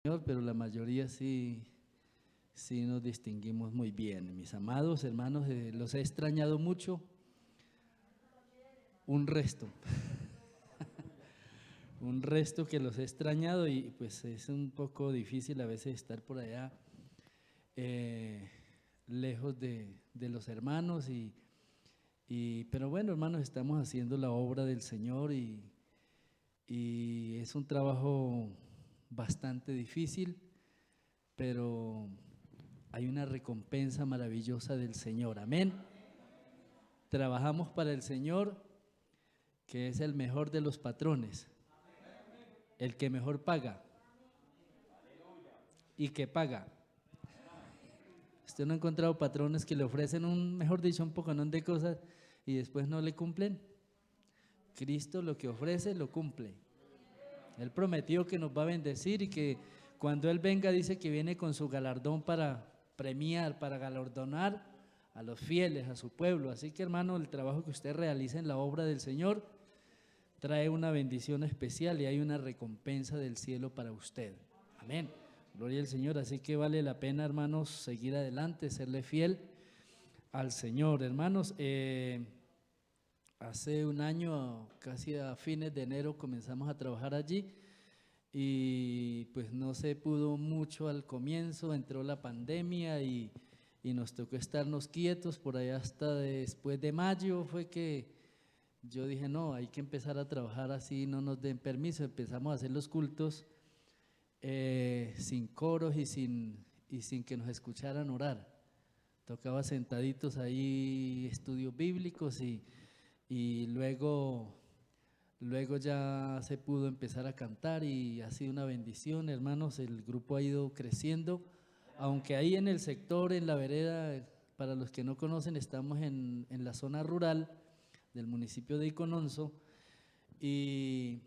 Señor, pero la mayoría sí nos distinguimos muy bien. Mis amados hermanos, los he extrañado mucho, un resto, un resto que los he extrañado y pues es un poco difícil a veces estar por allá eh, lejos de los hermanos pero bueno, hermanos, estamos haciendo la obra del Señor y es un trabajo bastante difícil, pero hay una recompensa maravillosa del Señor. Amén. Trabajamos para el Señor, que es el mejor de los patrones, el que mejor paga y que paga. Usted no ha encontrado patrones que le ofrecen mejor dicho, un poconón de cosas y después no le cumplen. Cristo lo que ofrece lo cumple. Él prometió que nos va a bendecir y que cuando Él venga dice que viene con su galardón para premiar, para galardonar a los fieles, a su pueblo. Así que, hermano, el trabajo que usted realiza en la obra del Señor trae una bendición especial y hay una recompensa del cielo para usted. Amén. Gloria al Señor. Así que vale la pena, hermanos, seguir adelante, serle fiel al Señor. Hermanos, hace un año, casi a fines de enero, comenzamos a trabajar allí y pues no se pudo mucho al comienzo, entró la pandemia y nos tocó estarnos quietos por allá hasta después de mayo fue que yo dije, no, hay que empezar a trabajar así, no nos den permiso. Empezamos a hacer los cultos sin coros y sin que nos escucharan orar. Tocaba sentaditos ahí estudios bíblicos y luego ya se pudo empezar a cantar y ha sido una bendición, hermanos. El grupo ha ido creciendo, aunque ahí en el sector, en la vereda, para los que no conocen, estamos en la zona rural del municipio de Icononso y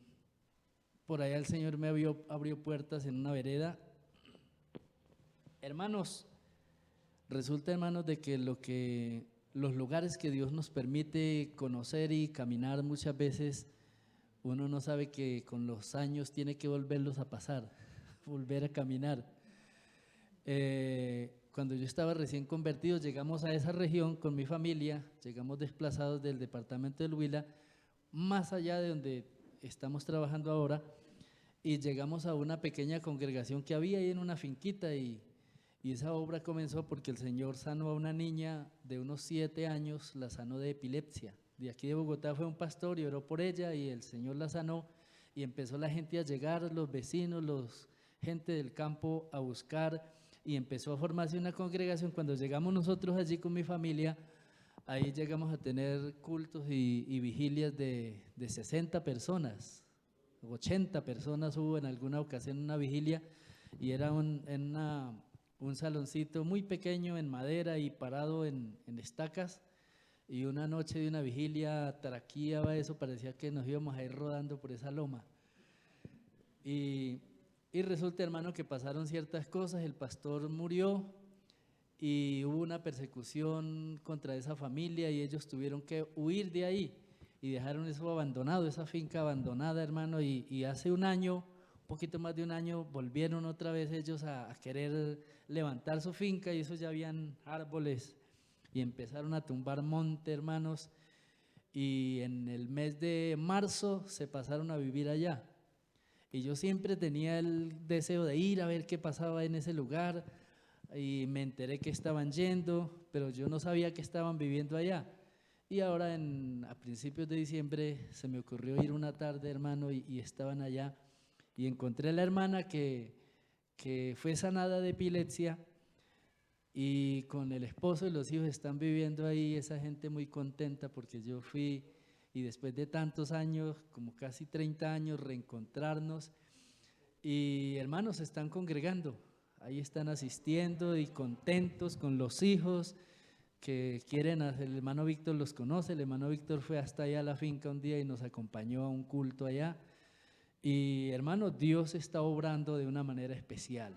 por allá el Señor me abrió puertas en una vereda. Hermanos, resulta, hermanos, de que los lugares que Dios nos permite conocer y caminar muchas veces, uno no sabe que con los años tiene que volverlos a pasar, volver a caminar. Cuando yo estaba recién convertido, llegamos a esa región con mi familia, llegamos desplazados del departamento del Huila, más allá de donde estamos trabajando ahora, y llegamos a una pequeña congregación que había ahí en una finquita y esa obra comenzó porque el Señor sanó a una niña de unos 7 años, la sanó de epilepsia. De aquí de Bogotá fue un pastor y oró por ella y el Señor la sanó y empezó la gente a llegar, los vecinos, gente del campo a buscar y empezó a formarse una congregación. Cuando llegamos nosotros allí con mi familia, ahí llegamos a tener cultos y vigilias de 60 personas, 80 personas hubo en alguna ocasión una vigilia y era un saloncito muy pequeño en madera y parado en estacas y una noche de una vigilia traqueaba eso, parecía que nos íbamos a ir rodando por esa loma. Y, y resulta, hermano, que pasaron ciertas cosas, el pastor murió y hubo una persecución contra esa familia y ellos tuvieron que huir de ahí y dejaron eso abandonado, esa finca abandonada, hermano, y hace un año, un poquito más de un año, volvieron otra vez ellos a querer levantar su finca y eso ya habían árboles y empezaron a tumbar monte, hermanos, y en el mes de marzo se pasaron a vivir allá. Y yo siempre tenía el deseo de ir a ver qué pasaba en ese lugar y me enteré que estaban yendo, pero yo no sabía que estaban viviendo allá. Y ahora a principios de diciembre se me ocurrió ir una tarde, hermano, y estaban allá y encontré a la hermana que fue sanada de epilepsia y con el esposo y los hijos están viviendo ahí, esa gente muy contenta porque yo fui y después de tantos años, como casi 30 años, reencontrarnos y hermanos se están congregando, ahí están asistiendo y contentos con los hijos que quieren hacer. El hermano Víctor los conoce, el hermano Víctor fue hasta allá a la finca un día y nos acompañó a un culto allá y hermano, Dios está obrando de una manera especial.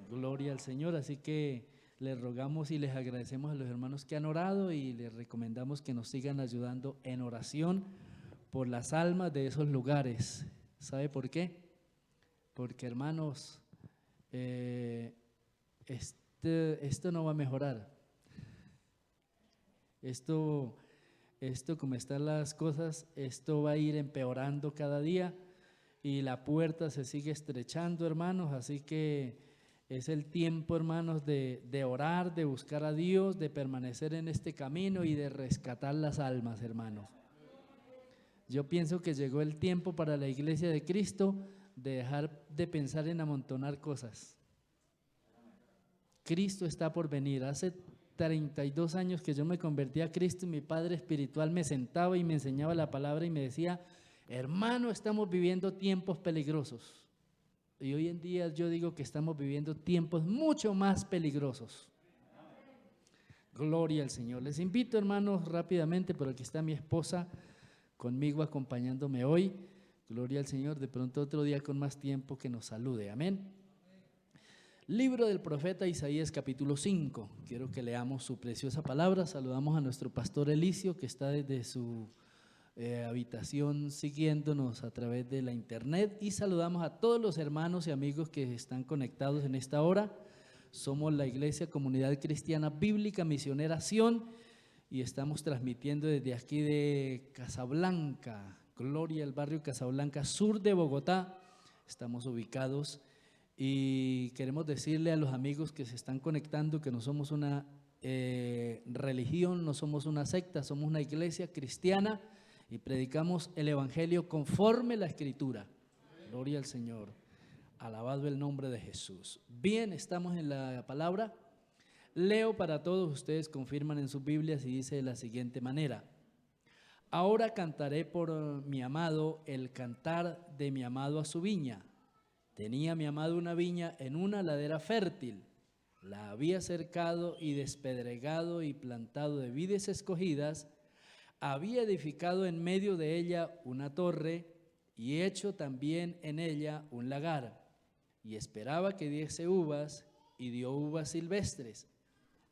Gloria al Señor, así que les rogamos y les agradecemos a los hermanos que han orado y les recomendamos que nos sigan ayudando en oración por las almas de esos lugares. ¿Sabe por qué? porque hermanos, esto no va a mejorar. Esto como están las cosas, esto va a ir empeorando cada día y la puerta se sigue estrechando, hermanos, así que es el tiempo, hermanos, de orar, de buscar a Dios, de permanecer en este camino y de rescatar las almas, hermanos. Yo pienso que llegó el tiempo para la Iglesia de Cristo de dejar de pensar en amontonar cosas. Cristo está por venir. Hace 32 años que yo me convertí a Cristo y mi padre espiritual me sentaba y me enseñaba la palabra y me decía, hermano, estamos viviendo tiempos peligrosos. Y hoy en día yo digo que estamos viviendo tiempos mucho más peligrosos. Gloria al Señor. Les invito, hermanos, rápidamente, por aquí está mi esposa conmigo acompañándome hoy. Gloria al Señor. De pronto otro día con más tiempo que nos salude. Amén. Libro del profeta Isaías, capítulo 5. Quiero que leamos su preciosa palabra. Saludamos a nuestro pastor Elicio, que está desde su habitación siguiéndonos a través de la internet, y saludamos a todos los hermanos y amigos que están conectados en esta hora. Somos la Iglesia Comunidad Cristiana Bíblica Misionera Sion y estamos transmitiendo desde aquí de Casablanca, Gloria, el barrio Casablanca, sur de Bogotá. Estamos ubicados y queremos decirle a los amigos que se están conectando que no somos una religión, no somos una secta, somos una iglesia cristiana y predicamos el evangelio conforme la escritura. Gloria al Señor, alabado el nombre de Jesús. Bien, estamos en la palabra. Leo para todos, ustedes confirman en sus Biblias y dice de la siguiente manera: ahora cantaré por mi amado el cantar de mi amado a su viña. Tenía mi amado una viña en una ladera fértil, la había cercado y despedregado y plantado de vides escogidas, había edificado en medio de ella una torre y hecho también en ella un lagar, y esperaba que diese uvas, y dio uvas silvestres.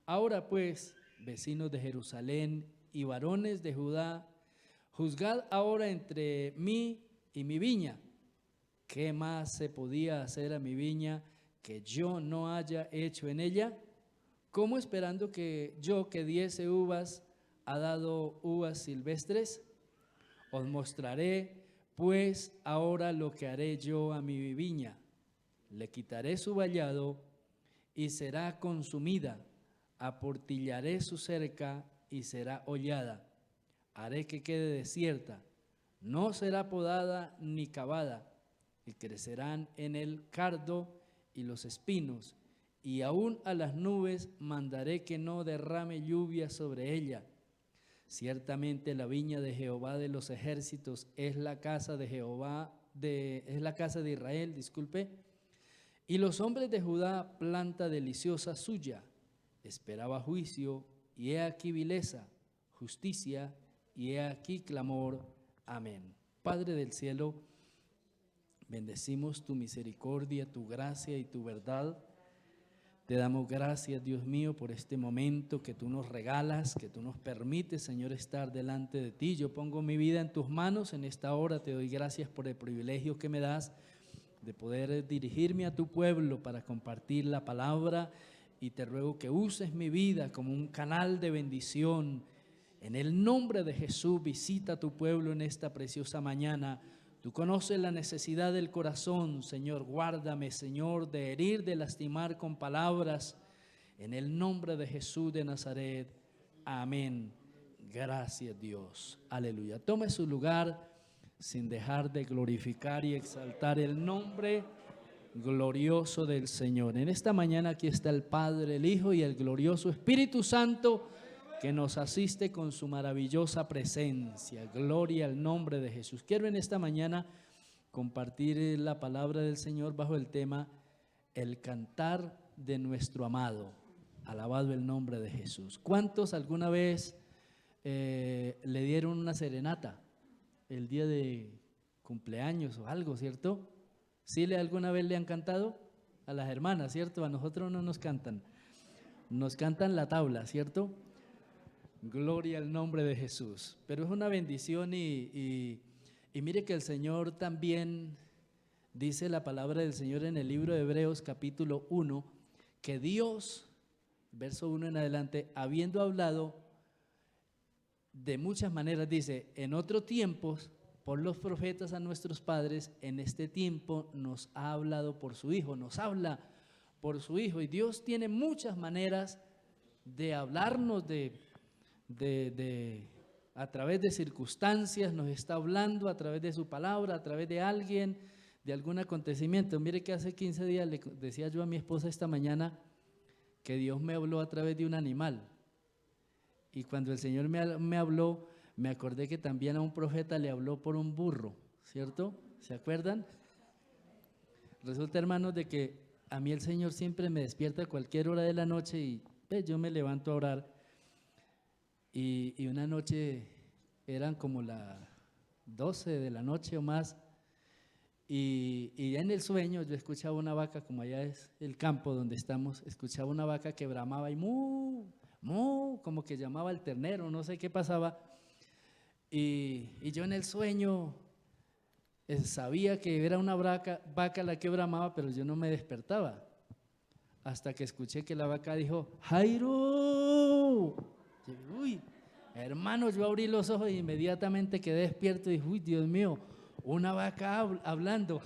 Ahora pues, vecinos de Jerusalén y varones de Judá, juzgad ahora entre mí y mi viña. ¿Qué más se podía hacer a mi viña que yo no haya hecho en ella? ¿Cómo esperando que yo que diese uvas ha dado uvas silvestres? Os mostraré pues ahora lo que haré yo a mi viña. Le quitaré su vallado y será consumida, aportillaré su cerca y será hollada. Haré que quede desierta, no será podada ni cavada, y crecerán en el cardo y los espinos, y aún a las nubes mandaré que no derrame lluvia sobre ella. Ciertamente la viña de Jehová de los ejércitos es la casa de Jehová, es la casa de Israel, y los hombres de Judá planta deliciosa suya. Esperaba juicio, y he aquí vileza, justicia, y he aquí clamor. Amén. Padre del cielo, bendecimos tu misericordia, tu gracia y tu verdad. Te damos gracias, Dios mío, por este momento que tú nos regalas, que tú nos permites, Señor, estar delante de ti. Yo pongo mi vida en tus manos en esta hora. Te doy gracias por el privilegio que me das de poder dirigirme a tu pueblo para compartir la palabra, y te ruego que uses mi vida como un canal de bendición. En el nombre de Jesús, visita a tu pueblo en esta preciosa mañana. Tú conoces la necesidad del corazón, Señor. Guárdame, Señor, de herir, de lastimar con palabras. En el nombre de Jesús de Nazaret. Amén. Gracias, Dios. Aleluya. Tome su lugar sin dejar de glorificar y exaltar el nombre glorioso del Señor. En esta mañana aquí está el Padre, el Hijo y el glorioso Espíritu Santo, que nos asiste con su maravillosa presencia. Gloria al nombre de Jesús. Quiero en esta mañana compartir la palabra del Señor bajo el tema el cantar de nuestro amado. Alabado el nombre de Jesús. ¿Cuántos alguna vez le dieron una serenata el día de cumpleaños o algo, cierto? ¿Sí alguna vez le han cantado? A las hermanas, ¿cierto? A nosotros no nos cantan. Nos cantan la tabla, ¿cierto? Gloria al nombre de Jesús. Pero es una bendición y mire que el Señor también Dice la palabra del Señor en el libro de Hebreos capítulo 1, que Dios, verso 1 en adelante, habiendo hablado de muchas maneras, dice, en otros tiempos, por los profetas a nuestros padres, en este tiempo nos ha hablado por su Hijo, nos habla por su Hijo. Y Dios tiene muchas maneras de hablarnos, a través de circunstancias, nos está hablando a través de su palabra, a través de alguien, de algún acontecimiento. Mire que hace 15 días le decía yo a mi esposa esta mañana que Dios me habló a través de un animal. Y cuando el Señor me habló, me acordé que también a un profeta le habló por un burro, ¿cierto? ¿Se acuerdan? Resulta, hermanos, de que a mí el Señor siempre me despierta a cualquier hora de la noche y yo me levanto a orar. Y una noche eran como las 12 de la noche o más, y ya en el sueño yo escuchaba una vaca, como allá es el campo donde estamos, escuchaba una vaca que bramaba y mu, mu, como que llamaba al ternero, no sé qué pasaba, y yo en el sueño sabía que era una vaca la que bramaba, pero yo no me despertaba, hasta que escuché que la vaca dijo, ¡Jairo! Uy, hermano, yo abrí los ojos y inmediatamente quedé despierto y dije, uy, Dios mío, una vaca hablando.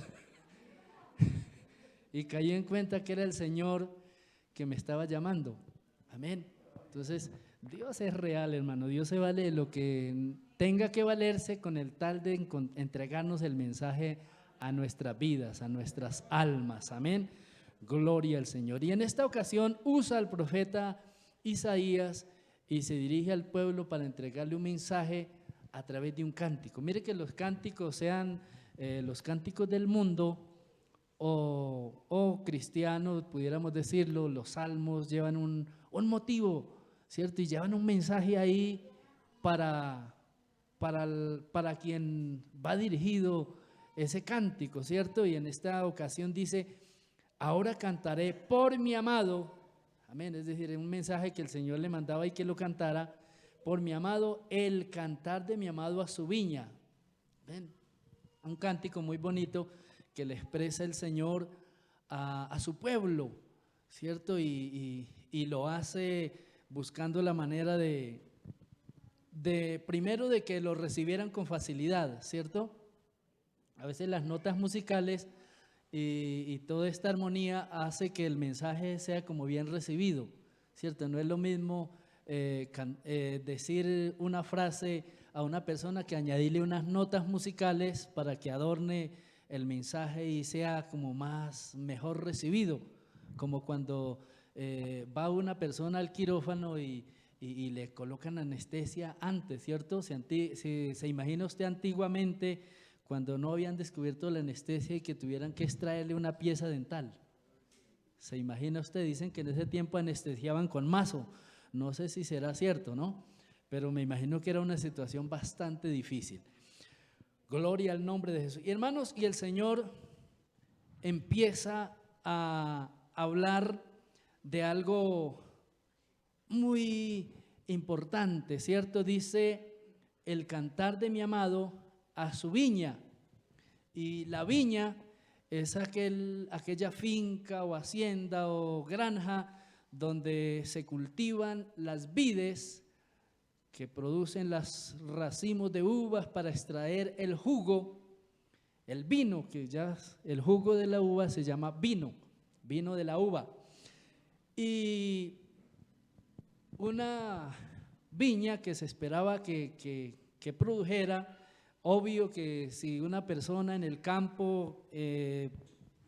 Y caí en cuenta que era el Señor que me estaba llamando. Amén. Entonces, Dios es real, hermano. Dios se vale de lo que tenga que valerse con el tal de entregarnos el mensaje a nuestras vidas, a nuestras almas. Amén. Gloria al Señor. Y en esta ocasión usa al profeta Isaías y se dirige al pueblo para entregarle un mensaje a través de un cántico. Mire que los cánticos sean los cánticos del mundo o cristianos, pudiéramos decirlo, los salmos llevan un motivo, ¿cierto? Y llevan un mensaje ahí para quien va dirigido ese cántico, ¿cierto? Y en esta ocasión dice, ahora cantaré por mi amado. Amén, es decir, un mensaje que el Señor le mandaba y que lo cantara, por mi amado, el cantar de mi amado a su viña. ¿Ven? Un cántico muy bonito que le expresa el Señor a su pueblo, ¿cierto? Y lo hace buscando la manera primero de que lo recibieran con facilidad, ¿cierto? A veces las notas musicales y toda esta armonía hace que el mensaje sea como bien recibido, ¿cierto? No es lo mismo decir una frase a una persona que añadirle unas notas musicales para que adorne el mensaje y sea como mejor recibido, como cuando va una persona al quirófano y le colocan anestesia antes, ¿cierto? Se imagina usted antiguamente cuando no habían descubierto la anestesia y que tuvieran que extraerle una pieza dental. ¿Se imagina usted? Dicen que en ese tiempo anestesiaban con mazo. No sé si será cierto, ¿no? Pero me imagino que era una situación bastante difícil. Gloria al nombre de Jesús. Y hermanos, y el Señor empieza a hablar de algo muy importante, ¿cierto? Dice, el cantar de mi amado a su viña. Y la viña es aquella finca o hacienda o granja donde se cultivan las vides que producen los racimos de uvas para extraer el jugo, el vino, que ya el jugo de la uva se llama vino de la uva. Y una viña que se esperaba que produjera, obvio que si una persona en el campo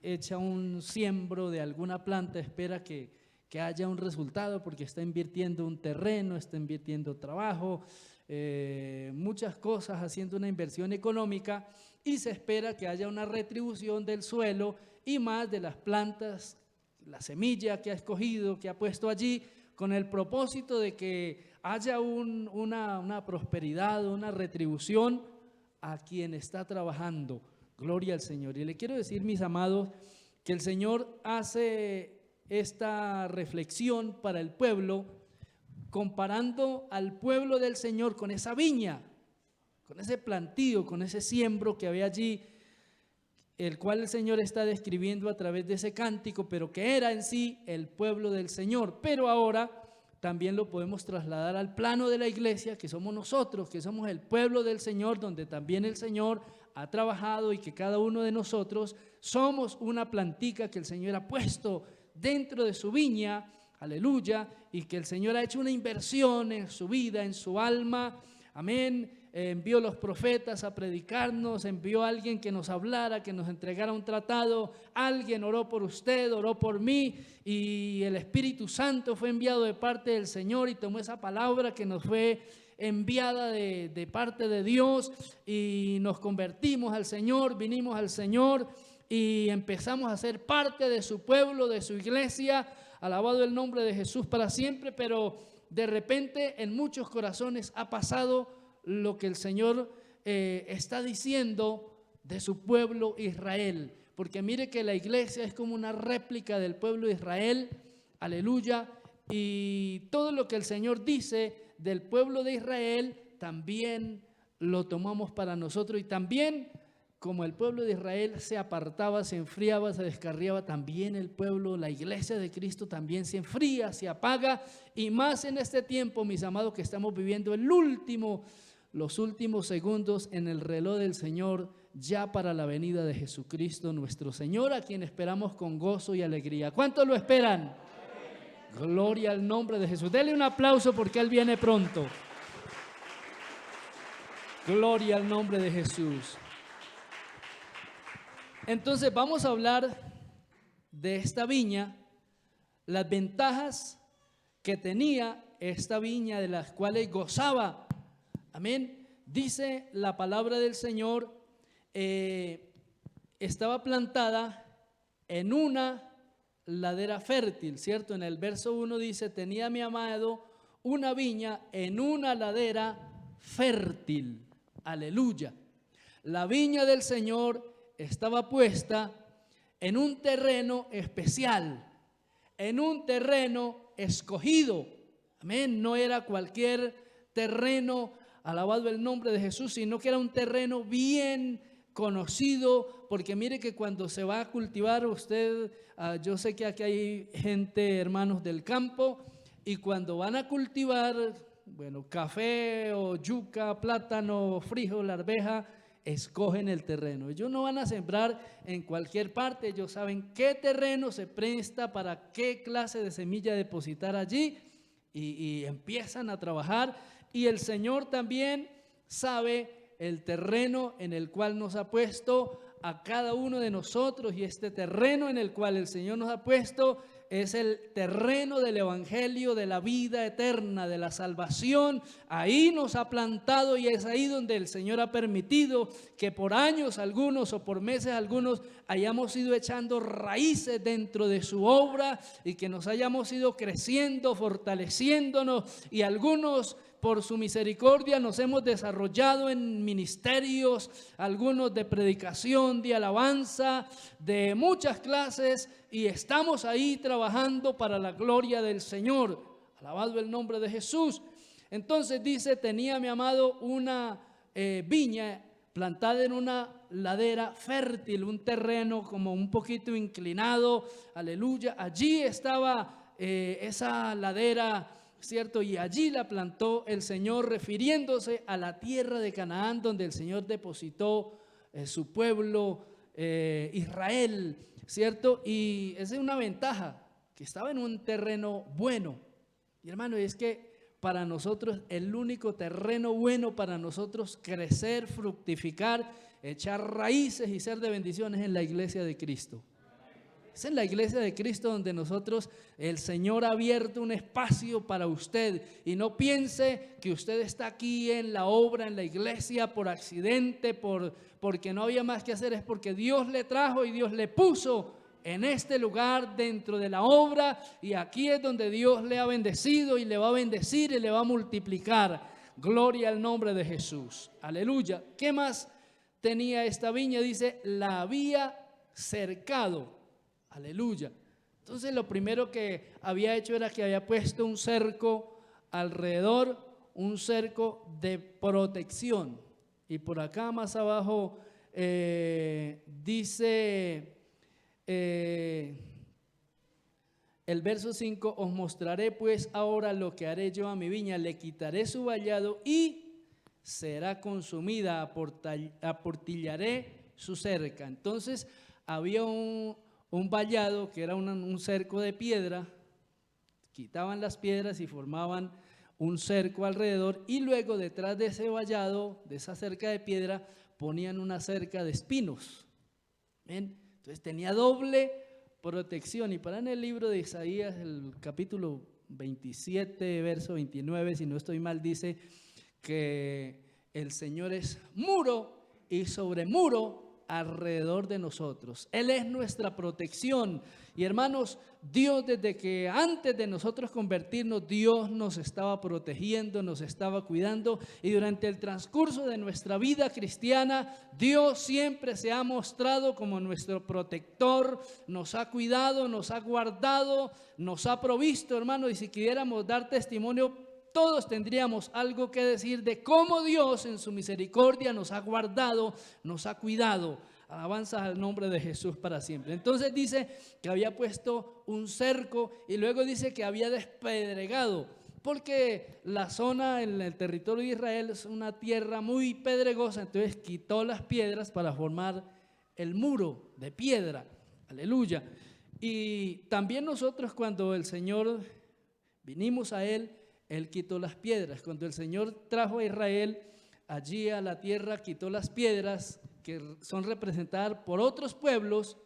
echa un siembro de alguna planta, espera que haya un resultado porque está invirtiendo un terreno, está invirtiendo trabajo, muchas cosas, haciendo una inversión económica y se espera que haya una retribución del suelo y más de las plantas, la semilla que ha escogido, que ha puesto allí, con el propósito de que haya una prosperidad, una retribución a quien está trabajando. Gloria al Señor. Y le quiero decir, mis amados, que el Señor hace esta reflexión para el pueblo, comparando al pueblo del Señor con esa viña, con ese plantío, con ese siembro que había allí, el cual el Señor está describiendo a través de ese cántico, pero que era en sí el pueblo del Señor. Pero ahora también lo podemos trasladar al plano de la iglesia, que somos nosotros, que somos el pueblo del Señor, donde también el Señor ha trabajado y que cada uno de nosotros somos una plantica que el Señor ha puesto dentro de su viña, aleluya, y que el Señor ha hecho una inversión en su vida, en su alma, amén. Envió los profetas a predicarnos, envió a alguien que nos hablara, que nos entregara un tratado, alguien oró por usted, oró por mí, y el Espíritu Santo fue enviado de parte del Señor y tomó esa palabra que nos fue enviada de parte de Dios, y nos convertimos al Señor, vinimos al Señor y empezamos a ser parte de su pueblo, de su iglesia. Alabado el nombre de Jesús para siempre. Pero de repente en muchos corazones ha pasado lo que el Señor está diciendo de su pueblo Israel, porque mire que la iglesia es como una réplica del pueblo de Israel, aleluya, y todo lo que el Señor dice del pueblo de Israel también lo tomamos para nosotros. Y también, como el pueblo de Israel se apartaba, se enfriaba, se descarriaba, también el pueblo, la iglesia de Cristo también se enfría, se apaga, y más en este tiempo, mis amados, que estamos viviendo los últimos segundos en el reloj del Señor, ya para la venida de Jesucristo nuestro Señor, a quien esperamos con gozo y alegría. ¿Cuántos lo esperan? Gloria al nombre de Jesús. Dele un aplauso porque Él viene pronto. Gloria al nombre de Jesús. Entonces vamos a hablar de esta viña, las ventajas que tenía esta viña, de las cuales gozaba. Amén. Dice la palabra del Señor, estaba plantada en una ladera fértil, ¿cierto? En el verso 1 dice, tenía mi amado una viña en una ladera fértil. Aleluya. La viña del Señor estaba puesta en un terreno especial, en un terreno escogido. Amén. No era cualquier terreno, alabado el nombre de Jesús, sino que era un terreno bien conocido, porque mire que cuando se va a cultivar usted, yo sé que aquí hay gente, hermanos del campo, y cuando van a cultivar, bueno, café o yuca, plátano, frijol, arveja, escogen el terreno. Ellos no van a sembrar en cualquier parte, ellos saben qué terreno se presta para qué clase de semilla depositar allí, y empiezan a trabajar. Y el Señor también sabe el terreno en el cual nos ha puesto a cada uno de nosotros, y este terreno en el cual el Señor nos ha puesto es el terreno del evangelio, de la vida eterna, de la salvación. Ahí nos ha plantado, y es ahí donde el Señor ha permitido que por años algunos o por meses algunos hayamos ido echando raíces dentro de su obra, y que nos hayamos ido creciendo, fortaleciéndonos, y algunos por su misericordia nos hemos desarrollado en ministerios, algunos de predicación, de alabanza, de muchas clases, y estamos ahí trabajando para la gloria del Señor. Alabado el nombre de Jesús. Entonces dice, tenía mi amado una viña plantada en una ladera fértil, un terreno como un poquito inclinado, aleluya. Allí estaba esa ladera, ¿cierto? Y allí la plantó el Señor, refiriéndose a la tierra de Canaán, donde el Señor depositó su pueblo Israel, ¿cierto? Y esa es una ventaja, que estaba en un terreno bueno. Y hermano, es que para nosotros el único terreno bueno para nosotros crecer, fructificar, echar raíces y ser de bendiciones en la iglesia de Cristo. Es en la iglesia de Cristo donde nosotros, el Señor ha abierto un espacio para usted. Y no piense que usted está aquí en la obra, en la iglesia por accidente, porque no había más que hacer. Es porque Dios le trajo y Dios le puso en este lugar dentro de la obra. Y aquí es donde Dios le ha bendecido y le va a bendecir y le va a multiplicar. Gloria al nombre de Jesús. Aleluya. ¿Qué más tenía esta viña? Dice, la había cercado. Aleluya. Entonces lo primero que había hecho era que había puesto un cerco alrededor, un cerco de protección. Y por acá más abajo dice el verso 5, os mostraré pues ahora lo que haré yo a mi viña, le quitaré su vallado y será consumida, aportillaré su cerca. Entonces había un vallado que era un cerco de piedra, quitaban las piedras y formaban un cerco alrededor, y luego detrás de ese vallado, de esa cerca de piedra, ponían una cerca de espinos. ¿Ven? Entonces tenía doble protección. Y para en el libro de Isaías, el capítulo 27, verso 29, si no estoy mal, dice que el Señor es muro y sobre muro alrededor de nosotros. Él es nuestra protección. Y hermanos, Dios, desde que antes de nosotros convertirnos, Dios nos estaba protegiendo, nos estaba cuidando, y durante el transcurso de nuestra vida cristiana, Dios siempre se ha mostrado como nuestro protector, nos ha cuidado, nos ha guardado, nos ha provisto, hermanos. Y si quisiéramos dar testimonio, todos tendríamos algo que decir de cómo Dios en su misericordia nos ha guardado, nos ha cuidado. Alabanzas al nombre de Jesús para siempre. Entonces dice que había puesto un cerco, y luego dice que había despedregado, porque la zona en el territorio de Israel es una tierra muy pedregosa. Entonces quitó las piedras para formar el muro de piedra. Aleluya. Y también nosotros, cuando el Señor vinimos a Él, Él quitó las piedras. Cuando el Señor trajo a Israel allí a la tierra, quitó las piedras que son representadas por otros pueblos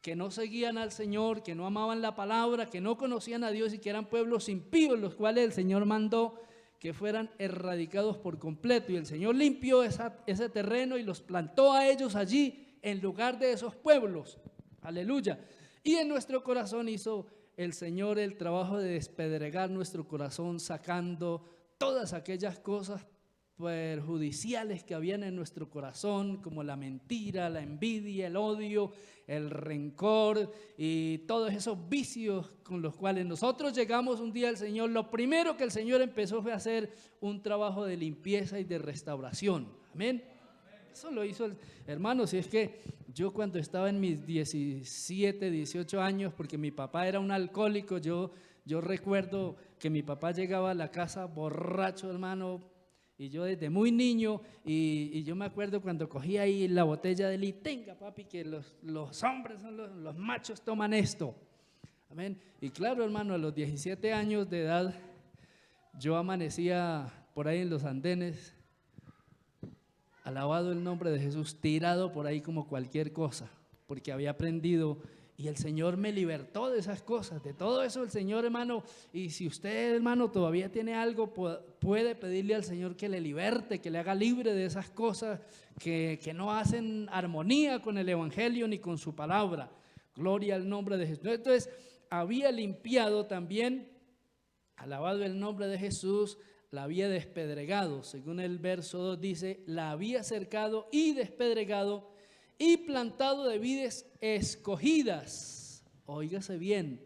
que no seguían al Señor, que no amaban la palabra, que no conocían a Dios y que eran pueblos impíos, los cuales el Señor mandó que fueran erradicados por completo. Y el Señor limpió ese terreno y los plantó a ellos allí en lugar de esos pueblos. Aleluya. Y en nuestro corazón hizo el Señor el trabajo de despedregar nuestro corazón, sacando todas aquellas cosas perjudiciales que habían en nuestro corazón, como la mentira, la envidia, el odio, el rencor y todos esos vicios con los cuales nosotros llegamos un día al Señor. Lo primero que el Señor empezó fue a hacer un trabajo de limpieza y de restauración. Amén. Eso lo hizo el hermano. Si es que yo, cuando estaba en mis 17, 18 años, porque mi papá era un alcohólico, yo recuerdo que mi papá llegaba a la casa borracho, hermano. Y yo desde muy niño, y yo me acuerdo cuando cogía ahí la botella de licor, tenga papi, que los hombres son los machos, toman esto. Amén. Y claro, hermano, a los 17 años de edad, yo amanecía por ahí en los andenes, alabado el nombre de Jesús, tirado por ahí como cualquier cosa, porque había aprendido. Y el Señor me libertó de esas cosas, de todo eso el Señor, hermano. Y si usted, hermano, todavía tiene algo, puede pedirle al Señor que le liberte, que le haga libre de esas cosas que no hacen armonía con el Evangelio ni con su palabra. Gloria al nombre de Jesús. Entonces, había limpiado también, alabado el nombre de Jesús, la había despedregado. Según el verso 2 dice, la había cercado y despedregado y plantado de vides escogidas. Óigase bien,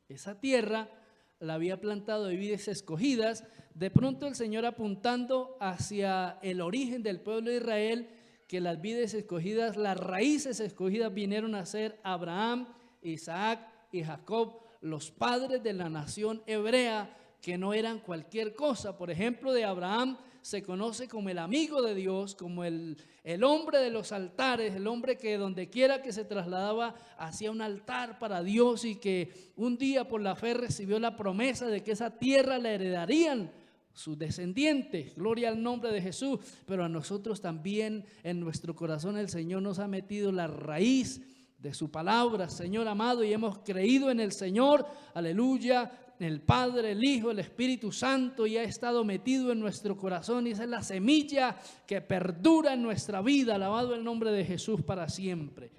esa tierra la había plantado de vides escogidas. De pronto el Señor, apuntando hacia el origen del pueblo de Israel, que las vides escogidas, las raíces escogidas vinieron a ser Abraham, Isaac y Jacob, los padres de la nación hebrea, que no eran cualquier cosa. Por ejemplo, de Abraham se conoce como el amigo de Dios, como el hombre de los altares, el hombre que donde quiera que se trasladaba hacía un altar para Dios, y que un día por la fe recibió la promesa de que esa tierra la heredarían sus descendientes. Gloria al nombre de Jesús. Pero a nosotros también en nuestro corazón el Señor nos ha metido la raíz de su palabra, Señor amado, y hemos creído en el Señor, aleluya, el Padre, el Hijo, el Espíritu Santo, y ha estado metido en nuestro corazón, y esa es la semilla que perdura en nuestra vida. Alabado el nombre de Jesús para siempre.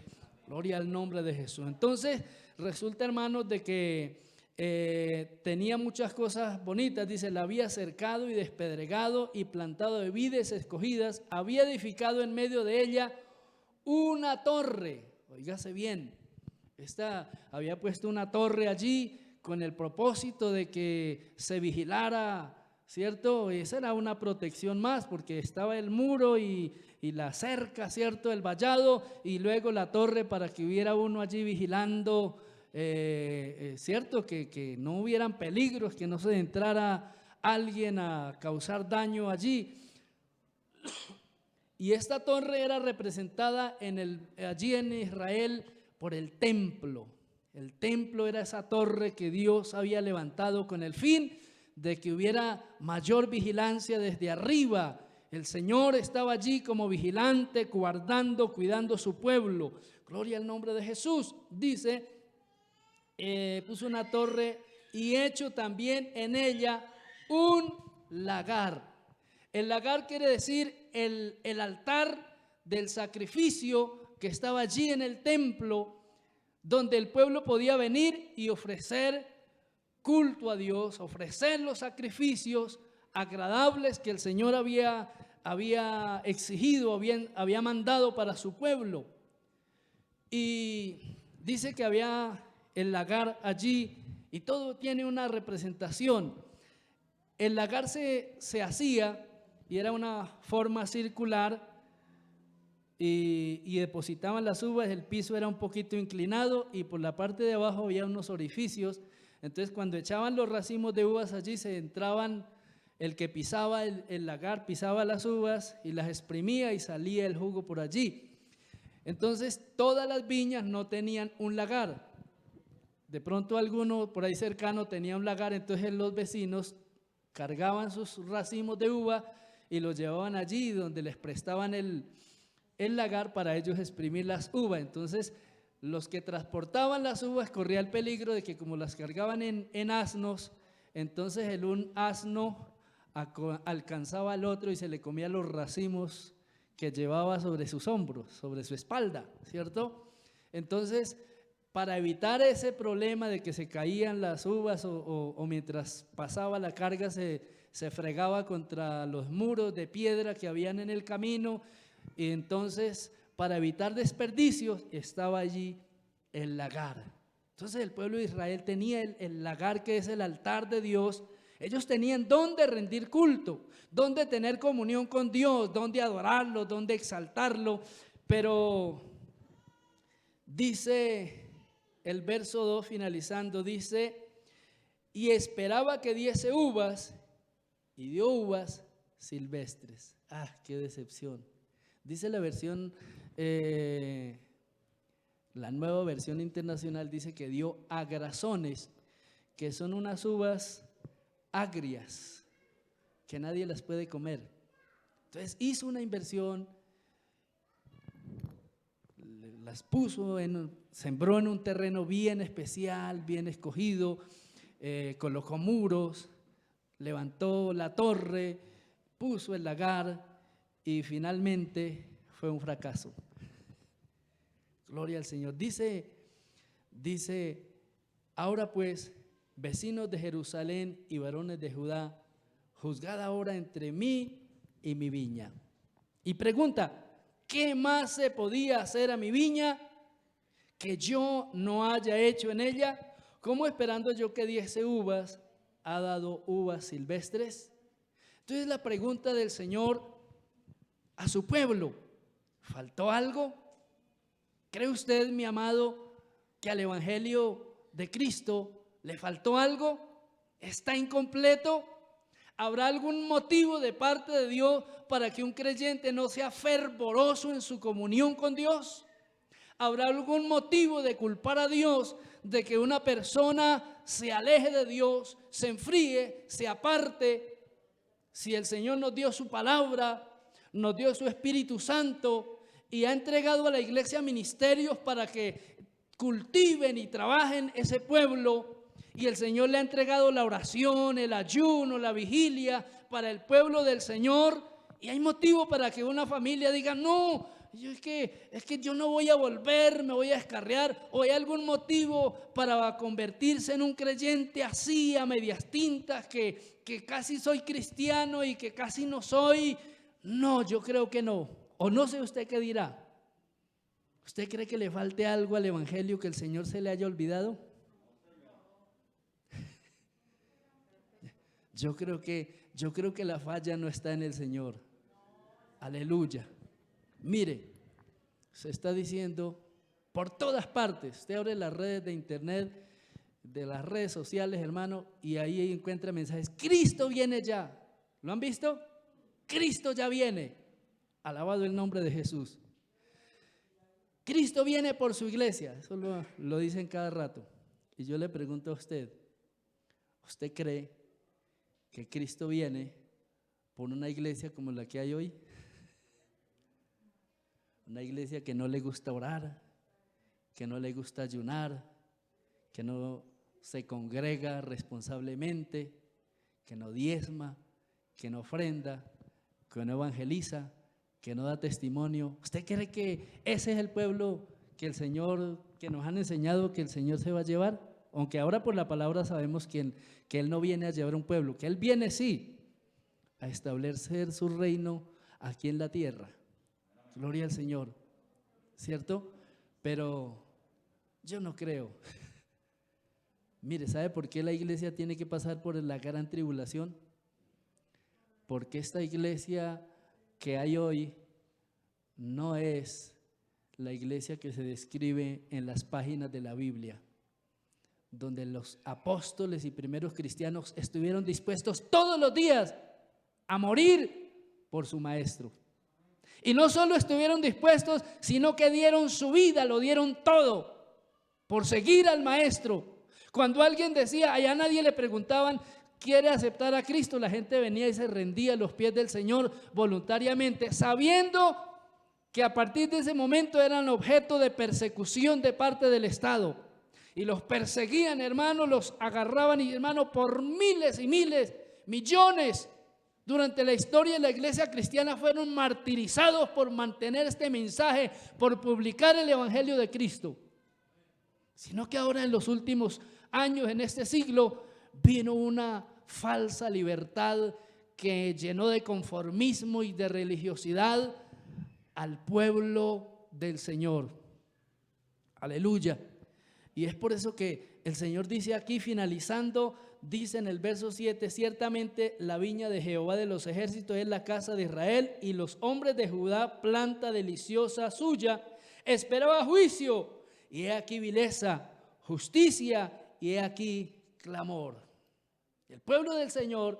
Gloria al nombre de Jesús. Entonces resulta, hermanos, de que tenía muchas cosas bonitas. Dice, la había cercado y despedregado y plantado de vides escogidas, había edificado en medio de ella una torre. Óigase bien, había puesto una torre allí con el propósito de que se vigilara ¿cierto? Esa era una protección más, porque estaba el muro y la cerca, ¿cierto? El vallado, y luego la torre para que hubiera uno allí vigilando, ¿cierto? Que no hubieran peligros, que no se entrara alguien a causar daño allí. Y esta torre era representada allí en Israel por el templo. El templo era esa torre que Dios había levantado con el fin de que hubiera mayor vigilancia desde arriba. El Señor estaba allí como vigilante, guardando, cuidando su pueblo. Gloria al nombre de Jesús. Dice, puso una torre y hecho también en ella un lagar. El lagar quiere decir el altar del sacrificio que estaba allí en el templo, donde el pueblo podía venir y ofrecer culto a Dios, ofrecer los sacrificios agradables que el Señor había exigido, había mandado para su pueblo. Y dice que había el lagar allí y todo tiene una representación. El lagar se hacía y era una forma circular y depositaban las uvas. El piso era un poquito inclinado y por la parte de abajo había unos orificios. Entonces cuando echaban los racimos de uvas allí se entraban, el que pisaba el lagar pisaba las uvas y las exprimía y salía el jugo por allí. Entonces todas las viñas no tenían un lagar. De pronto alguno por ahí cercano tenía un lagar, entonces los vecinos cargaban sus racimos de uva y los llevaban allí donde les prestaban el lagar para ellos exprimir las uvas. Entonces los que transportaban las uvas corría el peligro de que como las cargaban en asnos, entonces un asno alcanzaba al otro y se le comía los racimos que llevaba sobre sus hombros, sobre su espalda, ¿cierto? Entonces, para evitar ese problema de que se caían las uvas o mientras pasaba la carga se fregaba contra los muros de piedra que habían en el camino, y entonces para evitar desperdicios estaba allí el lagar. Entonces el pueblo de Israel tenía el lagar, que es el altar de Dios. Ellos tenían dónde rendir culto, dónde tener comunión con Dios, dónde adorarlo, dónde exaltarlo. Pero dice el verso 2 finalizando, dice, y esperaba que diese uvas, y dio uvas silvestres. ¡Ah, qué decepción! Dice la versión, la nueva versión internacional dice que dio agrazones, que son unas uvas agrias, que nadie las puede comer. Entonces hizo una inversión, las puso, sembró en un terreno bien especial, bien escogido, colocó muros, levantó la torre, puso el lagar y finalmente fue un fracaso. Gloria al Señor. Dice, ahora pues, vecinos de Jerusalén y varones de Judá, juzgad ahora entre mí y mi viña. Y pregunta, ¿qué más se podía hacer a mi viña que yo no haya hecho en ella? ¿Cómo esperando yo que diese uvas, ha dado uvas silvestres? Entonces la pregunta del Señor a su pueblo, ¿faltó algo? ¿Cree usted, mi amado, que al Evangelio de Cristo le faltó algo? ¿Está incompleto? ¿Habrá algún motivo de parte de Dios para que un creyente no sea fervoroso en su comunión con Dios? ¿Habrá algún motivo de culpar a Dios de que una persona se aleje de Dios, se enfríe, se aparte? Si el Señor nos dio su palabra, nos dio su Espíritu Santo y ha entregado a la iglesia ministerios para que cultiven y trabajen ese pueblo, y el Señor le ha entregado la oración, el ayuno, la vigilia para el pueblo del Señor, y hay motivo para que una familia diga, no, es que yo no voy a volver, me voy a descarriar, o hay algún motivo para convertirse en un creyente así a medias tintas, que casi soy cristiano y que casi no soy. No, yo creo que no, o no sé usted qué dirá. ¿Usted cree que le falte algo al Evangelio que el Señor se le haya olvidado? Yo creo que la falla no está en el Señor. Aleluya. Mire, se está diciendo por todas partes. Usted abre las redes de internet, de las redes sociales, hermano, y ahí encuentra mensajes. Cristo viene ya. ¿Lo han visto? Cristo ya viene. Alabado el nombre de Jesús. Cristo viene por su iglesia. Eso lo dicen cada rato. Y yo le pregunto a usted, ¿usted cree que Cristo viene por una iglesia como la que hay hoy? Una iglesia que no le gusta orar, que no le gusta ayunar, que no se congrega responsablemente, que no diezma, que no ofrenda, que no evangeliza, que no da testimonio. ¿Usted cree que ese es el pueblo que el Señor, que nos han enseñado que el Señor se va a llevar? Aunque ahora por la palabra sabemos que Él no viene a llevar un pueblo, que Él viene sí a establecer su reino aquí en la tierra. Gloria al Señor, ¿cierto? Pero yo no creo. Mire, ¿sabe por qué la iglesia tiene que pasar por la gran tribulación? Porque esta iglesia que hay hoy no es la iglesia que se describe en las páginas de la Biblia, donde los apóstoles y primeros cristianos estuvieron dispuestos todos los días a morir por su maestro. Y no solo estuvieron dispuestos, sino que dieron su vida, lo dieron todo por seguir al maestro. Cuando alguien decía, allá nadie le preguntaban, ¿quiere aceptar a Cristo? La gente venía y se rendía a los pies del Señor voluntariamente, sabiendo que a partir de ese momento eran objeto de persecución de parte del Estado. Y los perseguían, hermanos, los agarraban, y hermanos, por miles y miles, millones. Durante la historia de la iglesia cristiana fueron martirizados por mantener este mensaje, por publicar el evangelio de Cristo. Sino que ahora en los últimos años, en este siglo, vino una falsa libertad que llenó de conformismo y de religiosidad al pueblo del Señor. Aleluya. Y es por eso que el Señor dice aquí, finalizando, dice en el verso 7, ciertamente la viña de Jehová de los ejércitos es la casa de Israel, y los hombres de Judá, planta deliciosa suya. Esperaba juicio, y he aquí vileza, justicia, y he aquí clamor. El pueblo del Señor,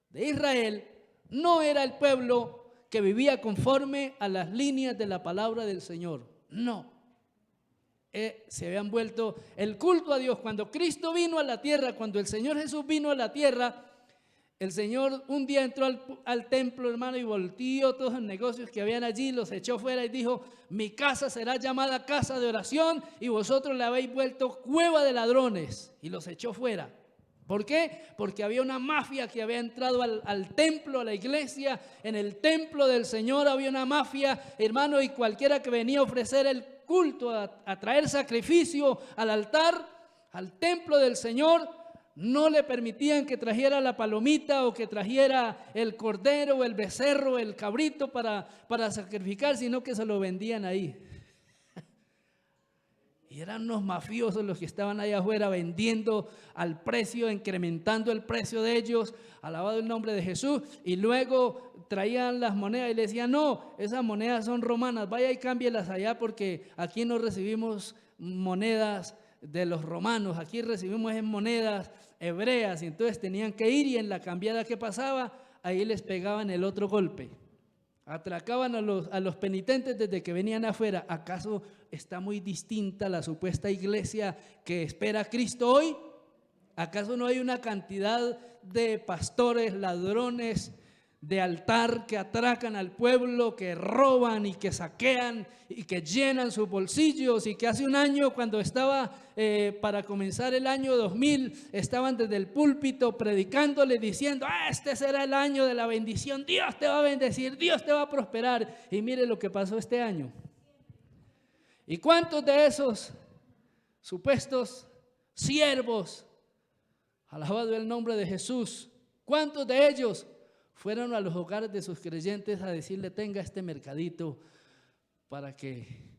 de Israel, no era el pueblo que vivía conforme a las líneas de la palabra del Señor. No. Se habían vuelto el culto a Dios. Cuando Cristo vino a la tierra, cuando el Señor Jesús vino a la tierra, el Señor un día entró al templo, hermano, y volteó todos los negocios que habían allí, los echó fuera y dijo, mi casa será llamada casa de oración y vosotros la habéis vuelto cueva de ladrones, y los echó fuera. ¿Por qué? Porque había una mafia que había entrado al templo, a la iglesia. En el templo del Señor había una mafia, hermano, y cualquiera que venía a ofrecer el culto, a traer sacrificio al altar, al templo del Señor, no le permitían que trajera la palomita o que trajera el cordero, el becerro, el cabrito para sacrificar, sino que se lo vendían ahí. Y eran unos mafiosos los que estaban allá afuera vendiendo al precio, incrementando el precio de ellos, alabado el nombre de Jesús. Y luego traían las monedas y le decían, no, esas monedas son romanas, vaya y cámbielas allá porque aquí no recibimos monedas de los romanos, aquí recibimos en monedas hebreas. Y entonces tenían que ir, y en la cambiada que pasaba, ahí les pegaban el otro golpe. Atracaban a los penitentes desde que venían afuera. ¿Acaso está muy distinta la supuesta iglesia que espera a Cristo hoy? ¿Acaso no hay una cantidad de pastores, ladrones de altar que atracan al pueblo, que roban y que saquean y que llenan sus bolsillos, y que hace un año, cuando estaba para comenzar el año 2000, estaban desde el púlpito predicándole, diciendo, este será el año de la bendición, Dios te va a bendecir, Dios te va a prosperar? Y mire lo que pasó este año. ¿Y cuántos de esos supuestos siervos, alabado el nombre de Jesús, cuántos de ellos fueron a los hogares de sus creyentes a decirle, tenga este mercadito para que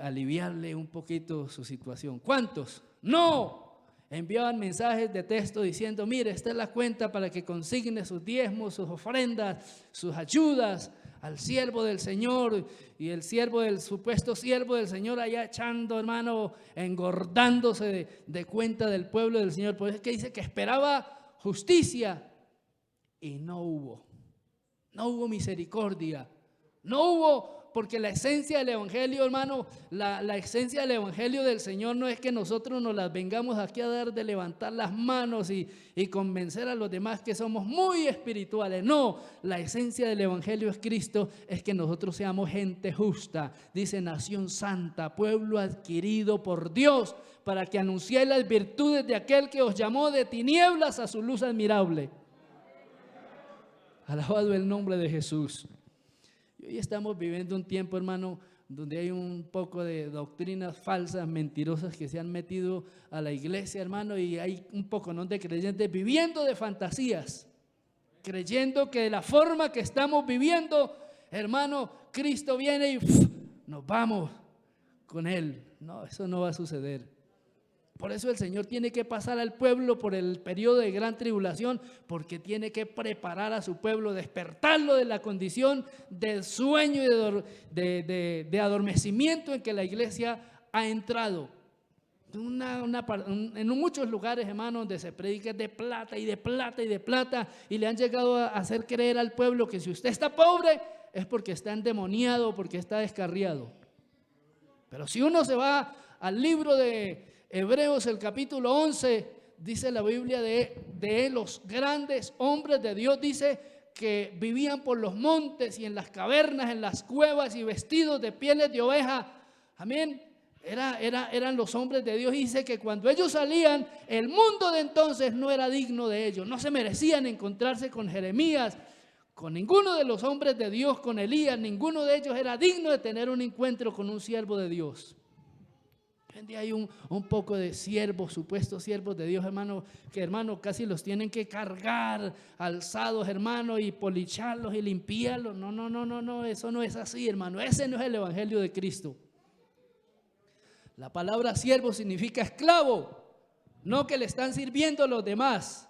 aliviarle un poquito su situación? ¿Cuántos? No. Enviaban mensajes de texto diciendo: mire, esta es la cuenta para que consigne sus diezmos, sus ofrendas, sus ayudas al siervo del Señor. Y el siervo del supuesto siervo del Señor allá echando, hermano, engordándose de cuenta del pueblo del Señor. Por eso es que dice que esperaba justicia y no hubo misericordia, no hubo. Porque la esencia del evangelio, hermano, la esencia del evangelio del Señor no es que nosotros nos las vengamos aquí a dar de levantar las manos y convencer a los demás que somos muy espirituales. No, la esencia del evangelio es Cristo, es que nosotros seamos gente justa. Dice: nación santa, pueblo adquirido por Dios, para que anunciéis las virtudes de aquel que os llamó de tinieblas a su luz admirable. Alabado el nombre de Jesús. Y hoy estamos viviendo un tiempo, hermano, donde hay un poco de doctrinas falsas, mentirosas que se han metido a la iglesia, hermano, y hay un poco, ¿no?, de creyentes viviendo de fantasías, creyendo que de la forma que estamos viviendo, hermano, Cristo viene y nos vamos con Él. No, eso no va a suceder. Por eso el Señor tiene que pasar al pueblo por el periodo de gran tribulación, porque tiene que preparar a su pueblo, despertarlo de la condición de sueño y de adormecimiento en que la iglesia ha entrado. En muchos lugares, hermanos, donde se predica de plata y de plata y de plata, y le han llegado a hacer creer al pueblo que si usted está pobre es porque está endemoniado, porque está descarriado. Pero si uno se va al libro de Hebreos, el capítulo 11, dice la Biblia de los grandes hombres de Dios, dice que vivían por los montes y en las cavernas, en las cuevas, y vestidos de pieles de oveja. Amén. Eran los hombres de Dios. Y dice que cuando ellos salían, el mundo de entonces no era digno de ellos. No se merecían encontrarse con Jeremías, con ninguno de los hombres de Dios, con Elías. Ninguno de ellos era digno de tener un encuentro con un siervo de Dios. Hoy en día hay un poco de siervos, supuestos siervos de Dios, hermano, que hermano casi los tienen que cargar alzados, hermano, y policharlos y limpiarlos. No, eso no es así, hermano. Ese no es el evangelio de Cristo. La palabra siervo significa esclavo, no que le están sirviendo a los demás.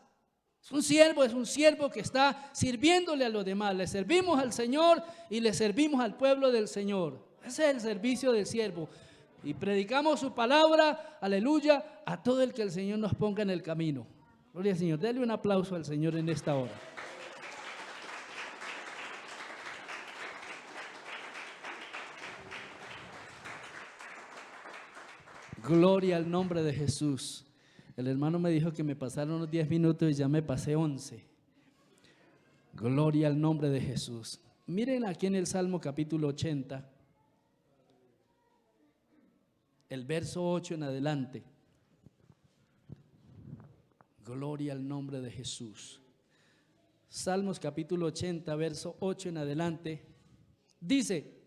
Es un siervo que está sirviéndole a los demás. Le servimos al Señor y le servimos al pueblo del Señor. Ese es el servicio del siervo. Y predicamos su palabra, aleluya, a todo el que el Señor nos ponga en el camino. Gloria al Señor. Dele un aplauso al Señor en esta hora. Gloria al nombre de Jesús. El hermano me dijo que me pasaron unos 10 minutos y ya me pasé 11. Gloria al nombre de Jesús. Miren aquí en el Salmo capítulo 80. El verso 8 en adelante. Gloria al nombre de Jesús. Salmos capítulo 80, verso 8 en adelante. Dice: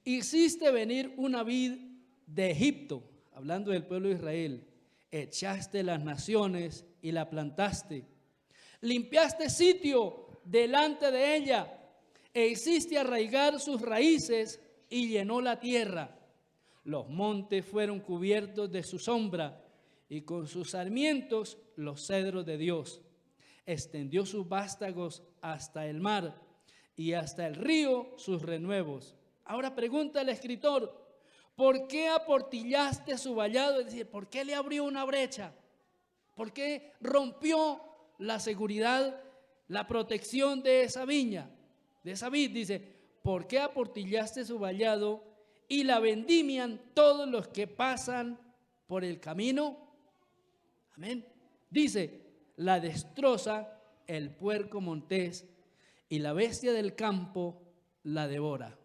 hiciste venir una vid de Egipto, hablando del pueblo de Israel. Echaste las naciones y la plantaste. Limpiaste sitio delante de ella e hiciste arraigar sus raíces y llenó la tierra. Los montes fueron cubiertos de su sombra y con sus sarmientos los cedros de Dios. Extendió sus vástagos hasta el mar y hasta el río sus renuevos. Ahora pregunta el escritor: ¿por qué aportillaste su vallado? Es decir, ¿por qué le abrió una brecha? ¿Por qué rompió la seguridad, la protección de esa viña, de esa vid? Dice: ¿por qué aportillaste su vallado y la vendimian todos los que pasan por el camino? Amén. Dice: la destroza el puerco montés y la bestia del campo la devora.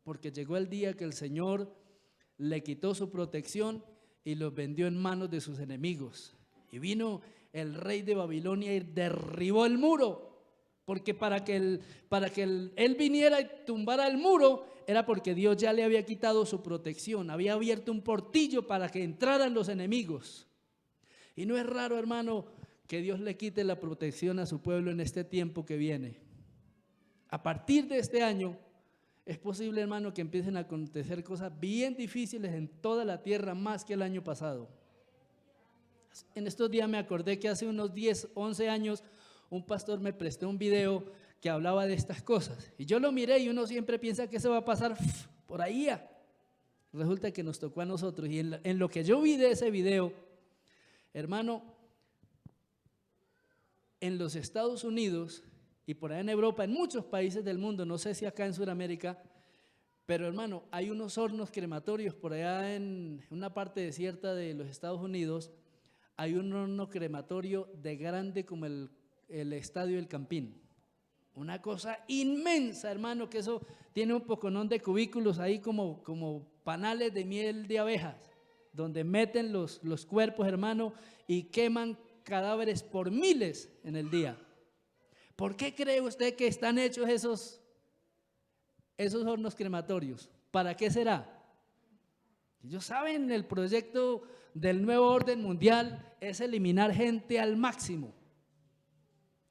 Porque llegó el día que el Señor le quitó su protección y los vendió en manos de sus enemigos. Y vino el rey de Babilonia y derribó el muro. Porque para que él viniera y tumbara el muro, era porque Dios ya le había quitado su protección. Había abierto un portillo para que entraran los enemigos. Y no es raro, hermano, que Dios le quite la protección a su pueblo en este tiempo que viene. A partir de este año, es posible, hermano, que empiecen a acontecer cosas bien difíciles en toda la tierra, más que el año pasado. En estos días me acordé que hace unos 10, 11 años un pastor me prestó un video que hablaba de estas cosas. Y yo lo miré y uno siempre piensa que eso va a pasar por ahí. Resulta que nos tocó a nosotros. Y en lo que yo vi de ese video, hermano, en los Estados Unidos y por allá en Europa, en muchos países del mundo, no sé si acá en Sudamérica, pero hermano, hay unos hornos crematorios por allá en una parte desierta de los Estados Unidos. Hay un horno crematorio de grande como el estadio del Campín. Una cosa inmensa, hermano, que eso tiene un poconón de cubículos ahí como panales de miel de abejas, donde meten los cuerpos, hermano, y queman cadáveres por miles en el día. ¿Por qué cree usted que están hechos esos hornos crematorios? ¿Para qué será? Ellos saben, el proyecto del nuevo orden mundial es eliminar gente al máximo.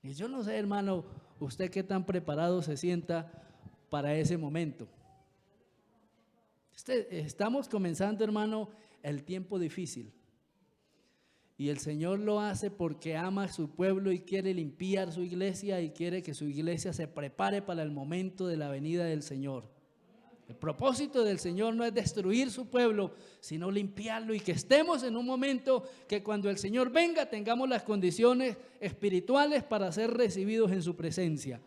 Y yo no sé, hermano, usted qué tan preparado se sienta para ese momento. Estamos comenzando, hermano, el tiempo difícil. Y el Señor lo hace porque ama a su pueblo y quiere limpiar su iglesia y quiere que su iglesia se prepare para el momento de la venida del Señor. El propósito del Señor no es destruir su pueblo, sino limpiarlo y que estemos en un momento que cuando el Señor venga tengamos las condiciones espirituales para ser recibidos en su presencia.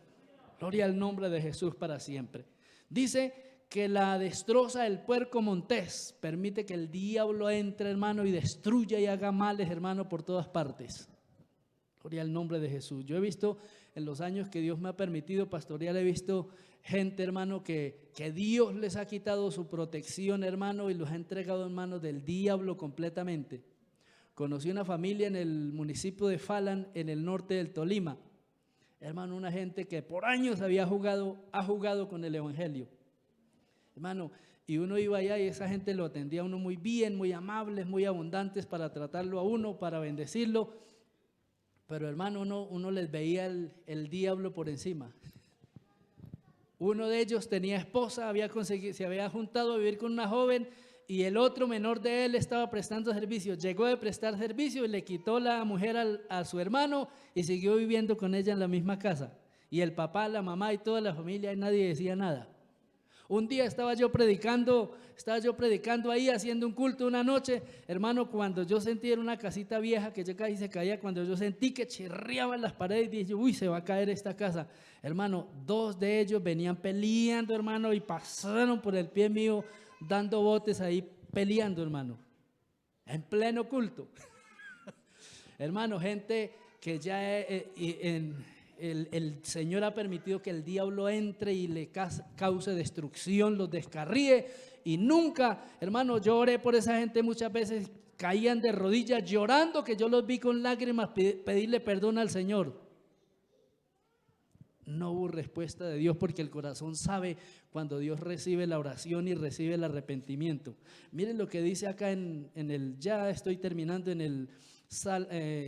Gloria al nombre de Jesús para siempre. Dice que la destroza el puerco montés, permite que el diablo entre, hermano, y destruya y haga males, hermano, por todas partes. Gloria al nombre de Jesús. Yo he visto en los años que Dios me ha permitido pastorear, he visto gente, hermano, que Dios les ha quitado su protección, hermano, y los ha entregado en manos del diablo completamente. Conocí una familia en el municipio de Falan, en el norte del Tolima. Hermano, una gente que por años ha jugado con el evangelio. Hermano, y uno iba allá y esa gente lo atendía a uno muy bien, muy amables, muy abundantes para tratarlo a uno, para bendecirlo. Pero hermano, uno les veía el diablo por encima. Uno de ellos tenía esposa, se había juntado a vivir con una joven y el otro menor de él estaba prestando servicio. Llegó de prestar servicio y le quitó la mujer a su hermano y siguió viviendo con ella en la misma casa. Y el papá, la mamá y toda la familia y nadie decía nada. Un día estaba yo predicando ahí, haciendo un culto una noche, hermano, cuando yo sentí, era una casita vieja que ya casi se caía, cuando yo sentí que chirriaban las paredes y dije, uy, se va a caer esta casa. Hermano, 2 de ellos venían peleando, hermano, y pasaron por el pie mío, dando botes ahí, peleando, hermano, en pleno culto. Hermano, gente que ya el Señor ha permitido que el diablo entre y le cause destrucción, los descarríe. Y nunca, hermano, yo oré por esa gente muchas veces, caían de rodillas llorando, que yo los vi con lágrimas pedirle perdón al Señor. No hubo respuesta de Dios porque el corazón sabe cuando Dios recibe la oración y recibe el arrepentimiento. Miren lo que dice acá ya estoy terminando, en el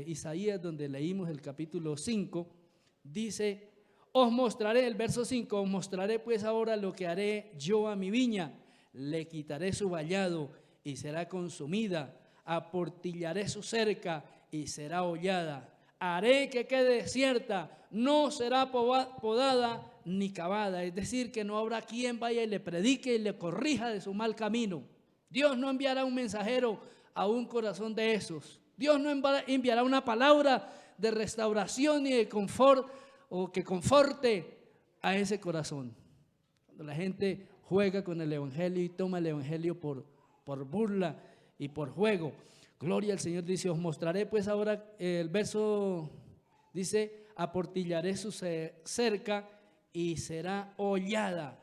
Isaías, donde leímos el capítulo 5. Dice, os mostraré, el verso 5, os mostraré pues ahora lo que haré yo a mi viña. Le quitaré su vallado y será consumida, aportillaré su cerca y será hollada. Haré que quede desierta, no será podada ni cavada. Es decir, que no habrá quien vaya y le predique y le corrija de su mal camino. Dios no enviará un mensajero a un corazón de esos. Dios no enviará una palabra de restauración y de confort, o que conforte a ese corazón. Cuando la gente juega con el evangelio y toma el evangelio por burla y por juego. Gloria al Señor. Dice, os mostraré pues ahora, el verso dice, aportillaré su cerca y será hollada.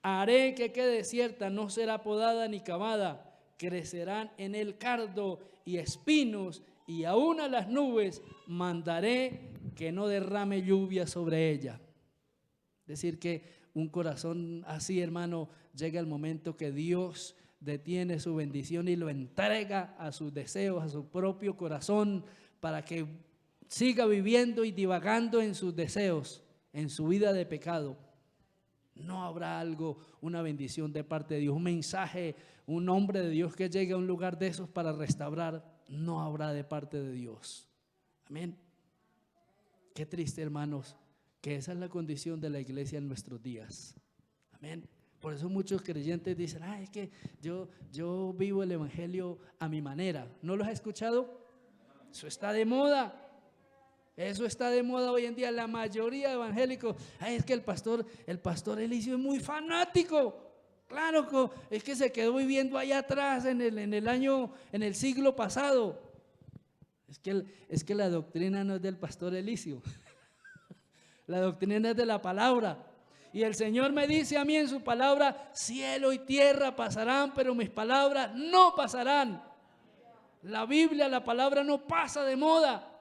Haré que quede desierta, no será podada ni cavada. Crecerán en el cardo y espinos, y aún a las nubes mandaré que no derrame lluvia sobre ella. Es decir, que un corazón así, hermano, llega el momento que Dios detiene su bendición y lo entrega a sus deseos, a su propio corazón, para que siga viviendo y divagando en sus deseos, en su vida de pecado. No habrá una bendición de parte de Dios, un mensaje, un hombre de Dios que llegue a un lugar de esos para restaurar. no habrá de parte de Dios. Amén. Qué triste, hermanos, que esa es la condición de la iglesia en nuestros días. Amén. Por eso muchos creyentes dicen, es que yo vivo el evangelio a mi manera. ¿No lo has escuchado? Eso está de moda. Eso está de moda hoy en día. La mayoría de evangélicos, es que el pastor Elicio es muy fanático. Claro, es que se quedó viviendo allá atrás en el siglo pasado. Es que la doctrina no es del pastor Elicio. La doctrina es de la palabra. Y el Señor me dice a mí en su palabra, cielo y tierra pasarán, pero mis palabras no pasarán. La Biblia, la palabra no pasa de moda.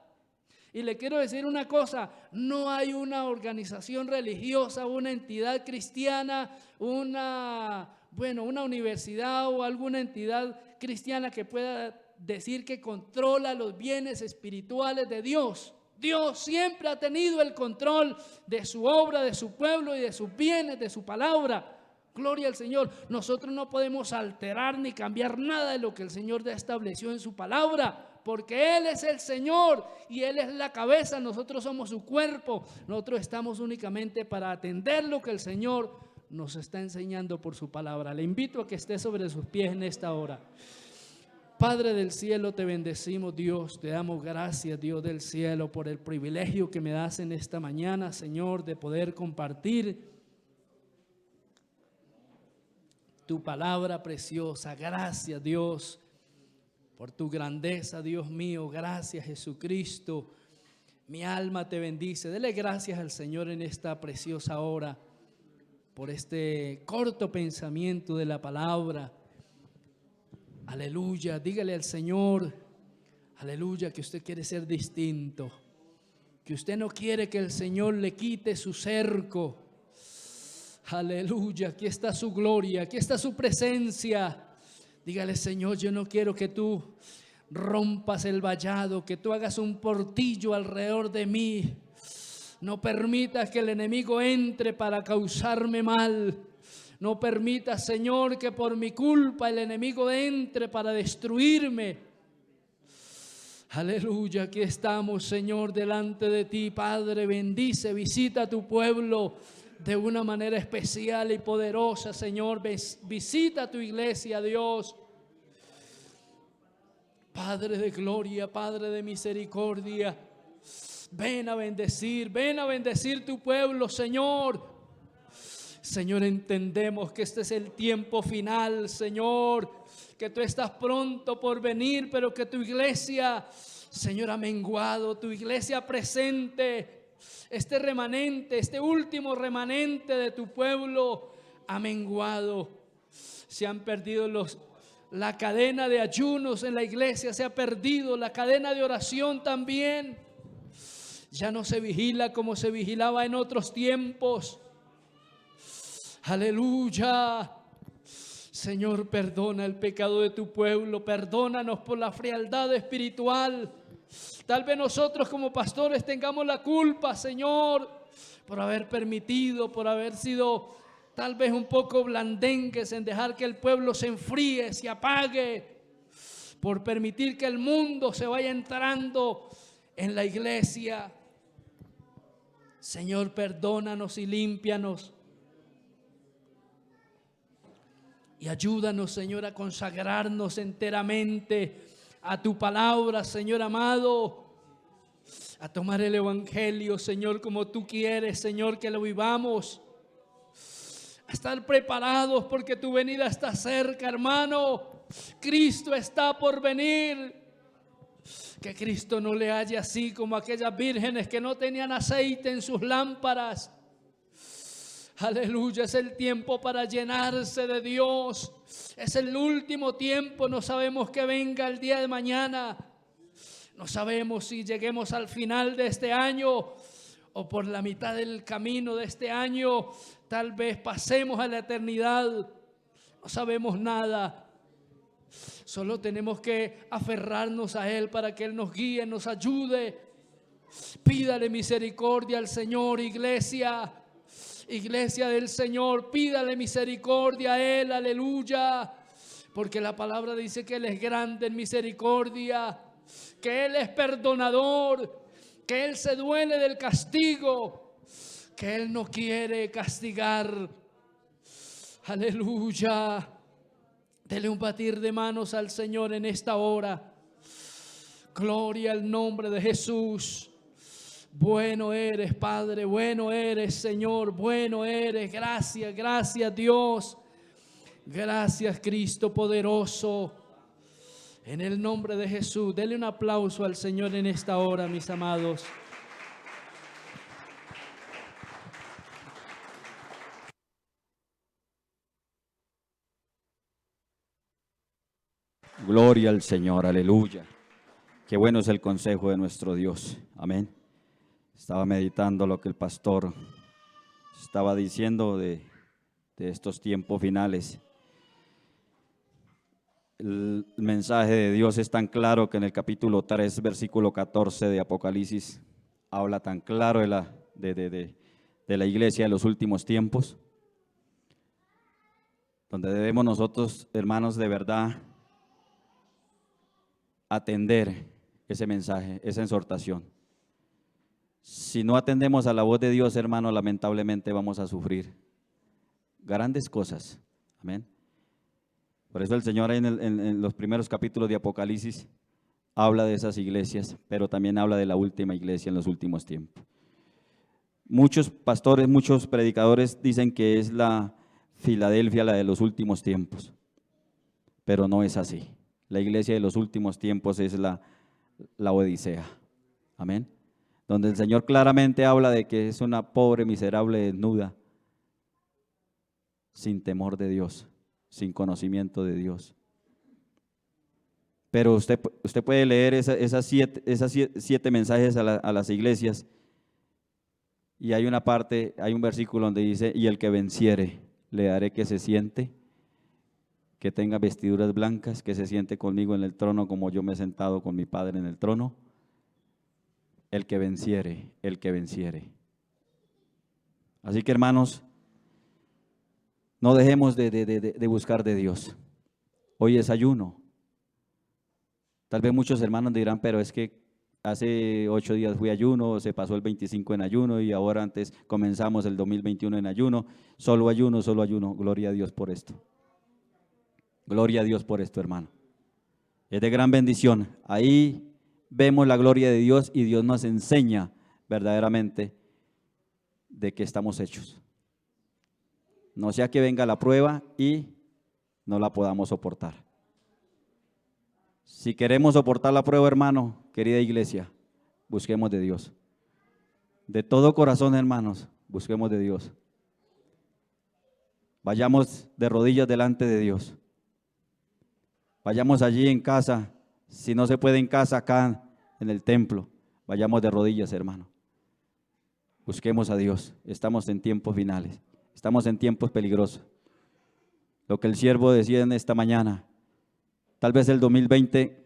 Y le quiero decir una cosa, no hay una organización religiosa, una entidad cristiana, una universidad o alguna entidad cristiana que pueda decir que controla los bienes espirituales de Dios. Dios siempre ha tenido el control de su obra, de su pueblo y de sus bienes, de su palabra. Gloria al Señor. Nosotros no podemos alterar ni cambiar nada de lo que el Señor ya estableció en su palabra, porque Él es el Señor y Él es la cabeza, nosotros somos su cuerpo. Nosotros estamos únicamente para atender lo que el Señor nos está enseñando por su palabra. Le invito a que esté sobre sus pies en esta hora. Padre del cielo, te bendecimos, Dios, te damos gracias, Dios del cielo, por el privilegio que me das en esta mañana, Señor, de poder compartir tu palabra preciosa. Gracias, Dios, por tu grandeza, Dios mío. Gracias, Jesucristo. Mi alma te bendice. Dele gracias al Señor en esta preciosa hora por este corto pensamiento de la palabra. Aleluya, dígale al Señor, aleluya, que usted quiere ser distinto, que usted no quiere que el Señor le quite su cerco. Aleluya, aquí está su gloria, aquí está su presencia. Dígale, Señor, yo no quiero que tú rompas el vallado, que tú hagas un portillo alrededor de mí. No permitas que el enemigo entre para causarme mal. No permita, Señor, que por mi culpa el enemigo entre para destruirme. Aleluya, aquí estamos, Señor, delante de ti. Padre, bendice, visita a tu pueblo de una manera especial y poderosa, Señor. Visita a tu iglesia, Dios. Padre de gloria, Padre de misericordia, ven a bendecir tu pueblo, Señor. Señor, entendemos que este es el tiempo final, Señor, que tú estás pronto por venir, pero que tu iglesia, Señor, ha menguado, tu iglesia presente, este remanente, este último remanente de tu pueblo ha menguado. Se han perdido la cadena de ayunos en la iglesia, se ha perdido la cadena de oración también. Ya no se vigila como se vigilaba en otros tiempos. Aleluya. Señor, perdona el pecado de tu pueblo, perdónanos por la frialdad espiritual. Tal vez nosotros como pastores tengamos la culpa, Señor, por haber permitido, por haber sido tal vez un poco blandengues en dejar que el pueblo se enfríe, se apague, por permitir que el mundo se vaya entrando en la iglesia. Señor, perdónanos y límpianos. Y ayúdanos, Señor, a consagrarnos enteramente a tu palabra, Señor amado. A tomar el evangelio, Señor, como tú quieres, Señor, que lo vivamos. A estar preparados porque tu venida está cerca, hermano. Cristo está por venir. Que Cristo no le haya así como aquellas vírgenes que no tenían aceite en sus lámparas. Aleluya, es el tiempo para llenarse de Dios. Es el último tiempo, no sabemos que venga el día de mañana. No sabemos si lleguemos al final de este año o por la mitad del camino de este año. Tal vez pasemos a la eternidad. No sabemos nada. Solo tenemos que aferrarnos a Él para que Él nos guíe, nos ayude. Pídale misericordia al Señor, iglesia. Iglesia del Señor, pídale misericordia a Él, aleluya, porque la palabra dice que Él es grande en misericordia, que Él es perdonador, que Él se duele del castigo, que Él no quiere castigar. Aleluya. Dele un batir de manos al Señor en esta hora. Gloria al nombre de Jesús. Bueno eres, Padre, bueno eres, Señor, bueno eres. Gracias, gracias, Dios. Gracias, Cristo poderoso. En el nombre de Jesús, dele un aplauso al Señor en esta hora, mis amados. Gloria al Señor, aleluya. Qué bueno es el consejo de nuestro Dios, amén. Estaba meditando lo que el pastor estaba diciendo de estos tiempos finales. El mensaje de Dios es tan claro que en el capítulo 3, versículo 14 de Apocalipsis, habla tan claro de la iglesia de los últimos tiempos, donde debemos nosotros, hermanos, de verdad atender ese mensaje, esa exhortación. Si no atendemos a la voz de Dios, hermano, lamentablemente vamos a sufrir grandes cosas, amén. Por eso el Señor en los primeros capítulos de Apocalipsis habla de esas iglesias, pero también habla de la última iglesia en los últimos tiempos. Muchos pastores, muchos predicadores dicen que es la Filadelfia la de los últimos tiempos, pero no es así. La iglesia de los últimos tiempos es la Odisea, amén, donde el Señor claramente habla de que es una pobre, miserable, desnuda, sin temor de Dios, sin conocimiento de Dios. Pero usted puede leer esas siete mensajes a las iglesias, y hay una parte, hay un versículo donde dice: y el que venciere, le daré que se siente, que tenga vestiduras blancas, que se siente conmigo en el trono como yo me he sentado con mi Padre en el trono. El que venciere, el que venciere. Así que, hermanos, no dejemos de buscar de Dios. Hoy es ayuno. Tal vez muchos hermanos dirán: pero es que hace 8 días fui ayuno, se pasó el 25 en ayuno y ahora antes comenzamos el 2021 en ayuno. Solo ayuno, solo ayuno. Gloria a Dios por esto. Gloria a Dios por esto, hermano. Es de gran bendición. Ahí vemos la gloria de Dios y Dios nos enseña verdaderamente de qué estamos hechos. No sea que venga la prueba y no la podamos soportar. Si queremos soportar la prueba, hermano, querida iglesia, busquemos de Dios. De todo corazón, hermanos, busquemos de Dios. Vayamos de rodillas delante de Dios. Vayamos allí en casa, si no se puede en casa, acá en el templo, vayamos de rodillas, hermano. Busquemos a Dios. Estamos en tiempos finales, estamos en tiempos peligrosos. Lo que el siervo decía en esta mañana, tal vez el 2020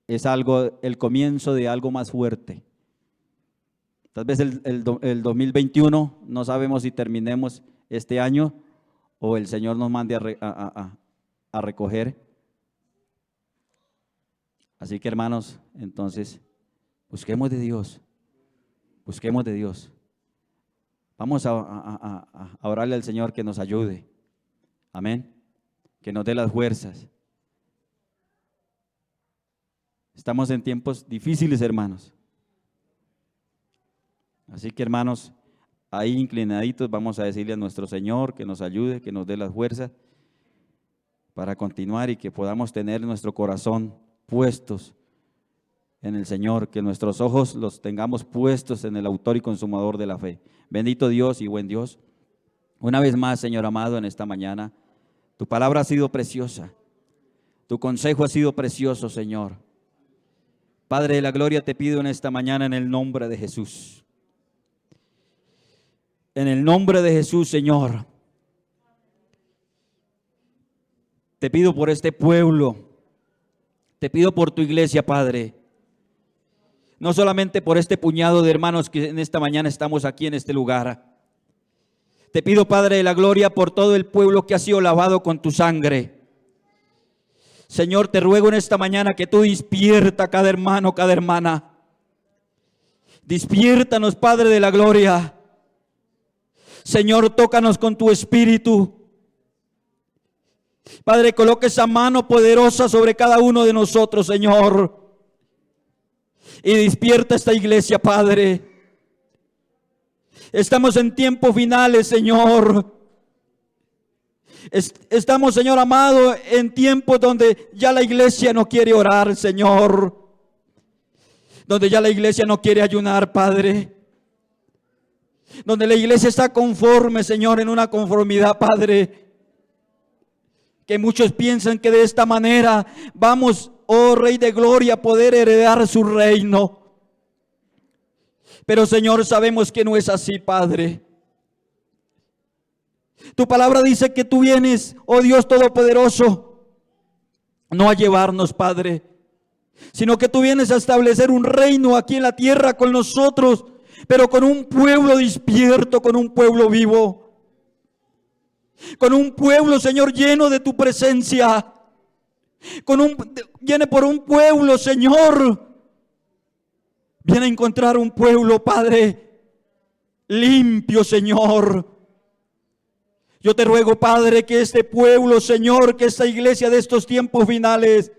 es el comienzo de algo más fuerte. Tal vez el 2021 no sabemos si terminemos este año o el Señor nos mande a recoger. Así que, hermanos, entonces, busquemos de Dios, busquemos de Dios. Vamos a orarle al Señor que nos ayude, amén, que nos dé las fuerzas. Estamos en tiempos difíciles, hermanos. Así que, hermanos, ahí inclinaditos vamos a decirle a nuestro Señor que nos ayude, que nos dé las fuerzas para continuar y que podamos tener nuestro corazón puestos en el Señor, que nuestros ojos los tengamos puestos en el autor y consumador de la fe. Bendito Dios y buen Dios, una vez más, Señor amado, en esta mañana, tu palabra ha sido preciosa, tu consejo ha sido precioso, Señor. Padre de la gloria, te pido en esta mañana en el nombre de Jesús. En el nombre de Jesús, Señor, te pido por este pueblo. Te pido por tu iglesia, Padre, no solamente por este puñado de hermanos que en esta mañana estamos aquí en este lugar. Te pido, Padre de la gloria, por todo el pueblo que ha sido lavado con tu sangre. Señor, te ruego en esta mañana que tú despierta a cada hermano, cada hermana. Despiértanos, Padre de la gloria. Señor, tócanos con tu espíritu. Padre, coloca esa mano poderosa sobre cada uno de nosotros, Señor. Y despierta esta iglesia, Padre. Estamos en tiempos finales, Señor. Estamos, Señor amado, en tiempos donde ya la iglesia no quiere orar, Señor. Donde ya la iglesia no quiere ayunar, Padre. Donde la iglesia está conforme, Señor, en una conformidad, Padre. Que muchos piensan que de esta manera vamos, oh Rey de Gloria, a poder heredar su reino. Pero, Señor, sabemos que no es así, Padre. Tu palabra dice que tú vienes, oh Dios Todopoderoso, no a llevarnos, Padre, sino que tú vienes a establecer un reino aquí en la tierra con nosotros, pero con un pueblo despierto, con un pueblo vivo, con un pueblo, Señor, lleno de tu presencia, viene por un pueblo, Señor, viene a encontrar un pueblo, Padre, limpio, Señor. Yo te ruego, Padre, que este pueblo, Señor, que esta iglesia de estos tiempos finales,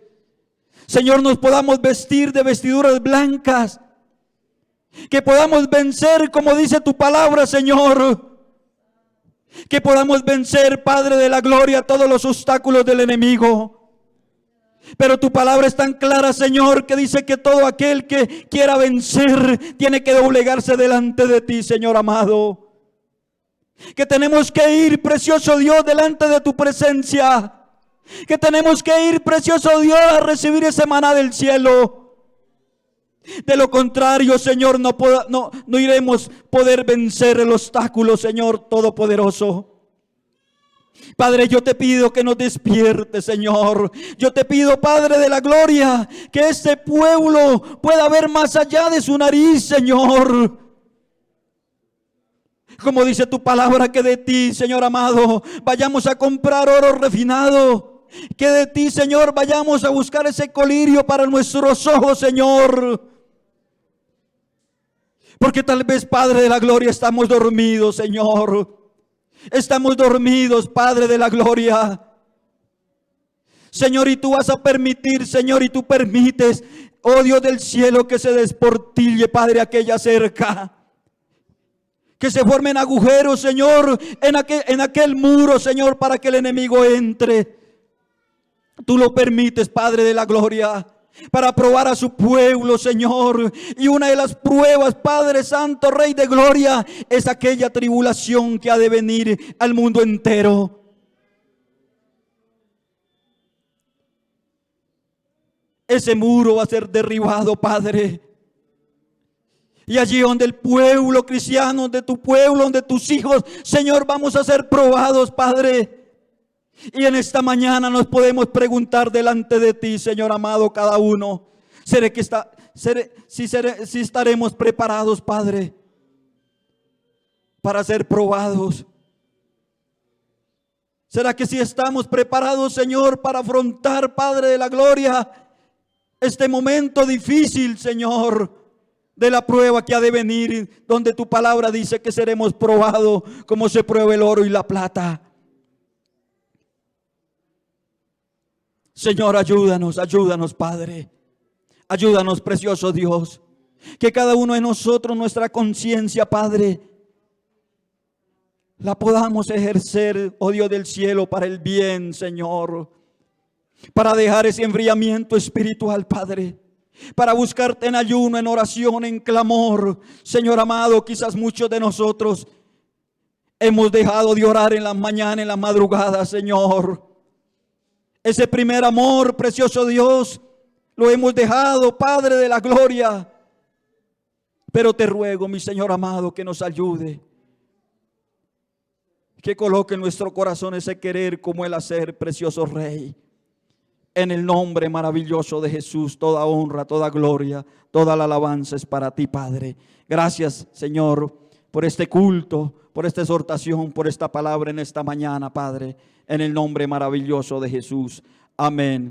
Señor, nos podamos vestir de vestiduras blancas, que podamos vencer, como dice tu palabra, Señor, que podamos vencer, Padre de la gloria, todos los obstáculos del enemigo. Pero tu palabra es tan clara, Señor, que dice que todo aquel que quiera vencer tiene que doblegarse delante de ti, Señor amado. Que tenemos que ir, precioso Dios, delante de tu presencia. Que tenemos que ir, precioso Dios, a recibir ese maná del cielo. De lo contrario, Señor, no iremos poder vencer el obstáculo, Señor Todopoderoso. Padre, yo te pido que nos despiertes, Señor. Yo te pido, Padre de la gloria, que este pueblo pueda ver más allá de su nariz, Señor. Como dice tu palabra, que de ti, Señor amado, vayamos a comprar oro refinado. Que de ti, Señor, vayamos a buscar ese colirio para nuestros ojos, Señor. Porque tal vez, Padre de la gloria, estamos dormidos, Señor. Estamos dormidos, Padre de la gloria. Señor, y tú vas a permitir, Señor, y tú permites, oh Dios del cielo, que se desportille, Padre, aquella cerca. Que se formen agujeros, Señor, en aquel muro, Señor, para que el enemigo entre. Tú lo permites, Padre de la gloria, para probar a su pueblo, Señor. Y una de las pruebas, Padre Santo, Rey de gloria, es aquella tribulación que ha de venir al mundo entero. Ese muro va a ser derribado, Padre. Y allí donde el pueblo cristiano, donde tu pueblo, donde tus hijos, Señor, vamos a ser probados, Padre. Y en esta mañana nos podemos preguntar delante de ti, Señor amado, cada uno, si estaremos preparados, Padre, para ser probados. ¿Será que si estamos preparados, Señor, para afrontar, Padre de la gloria, este momento difícil, Señor, de la prueba que ha de venir, donde tu palabra dice que seremos probados como se prueba el oro y la plata? Señor, ayúdanos, Padre. Ayúdanos, precioso Dios. Que cada uno de nosotros, nuestra conciencia, Padre, la podamos ejercer, oh Dios del cielo, para el bien, Señor. Para dejar ese enfriamiento espiritual, Padre. Para buscarte en ayuno, en oración, en clamor. Señor amado, quizás muchos de nosotros hemos dejado de orar en la mañana, en la madrugada, Señor. Ese primer amor, precioso Dios, lo hemos dejado, Padre de la gloria. Pero te ruego, mi Señor amado, que nos ayude. Que coloque en nuestro corazón ese querer como el hacer, precioso Rey. En el nombre maravilloso de Jesús, toda honra, toda gloria, toda la alabanza es para ti, Padre. Gracias, Señor, por este culto, por esta exhortación, por esta palabra en esta mañana, Padre. En el nombre maravilloso de Jesús. Amén.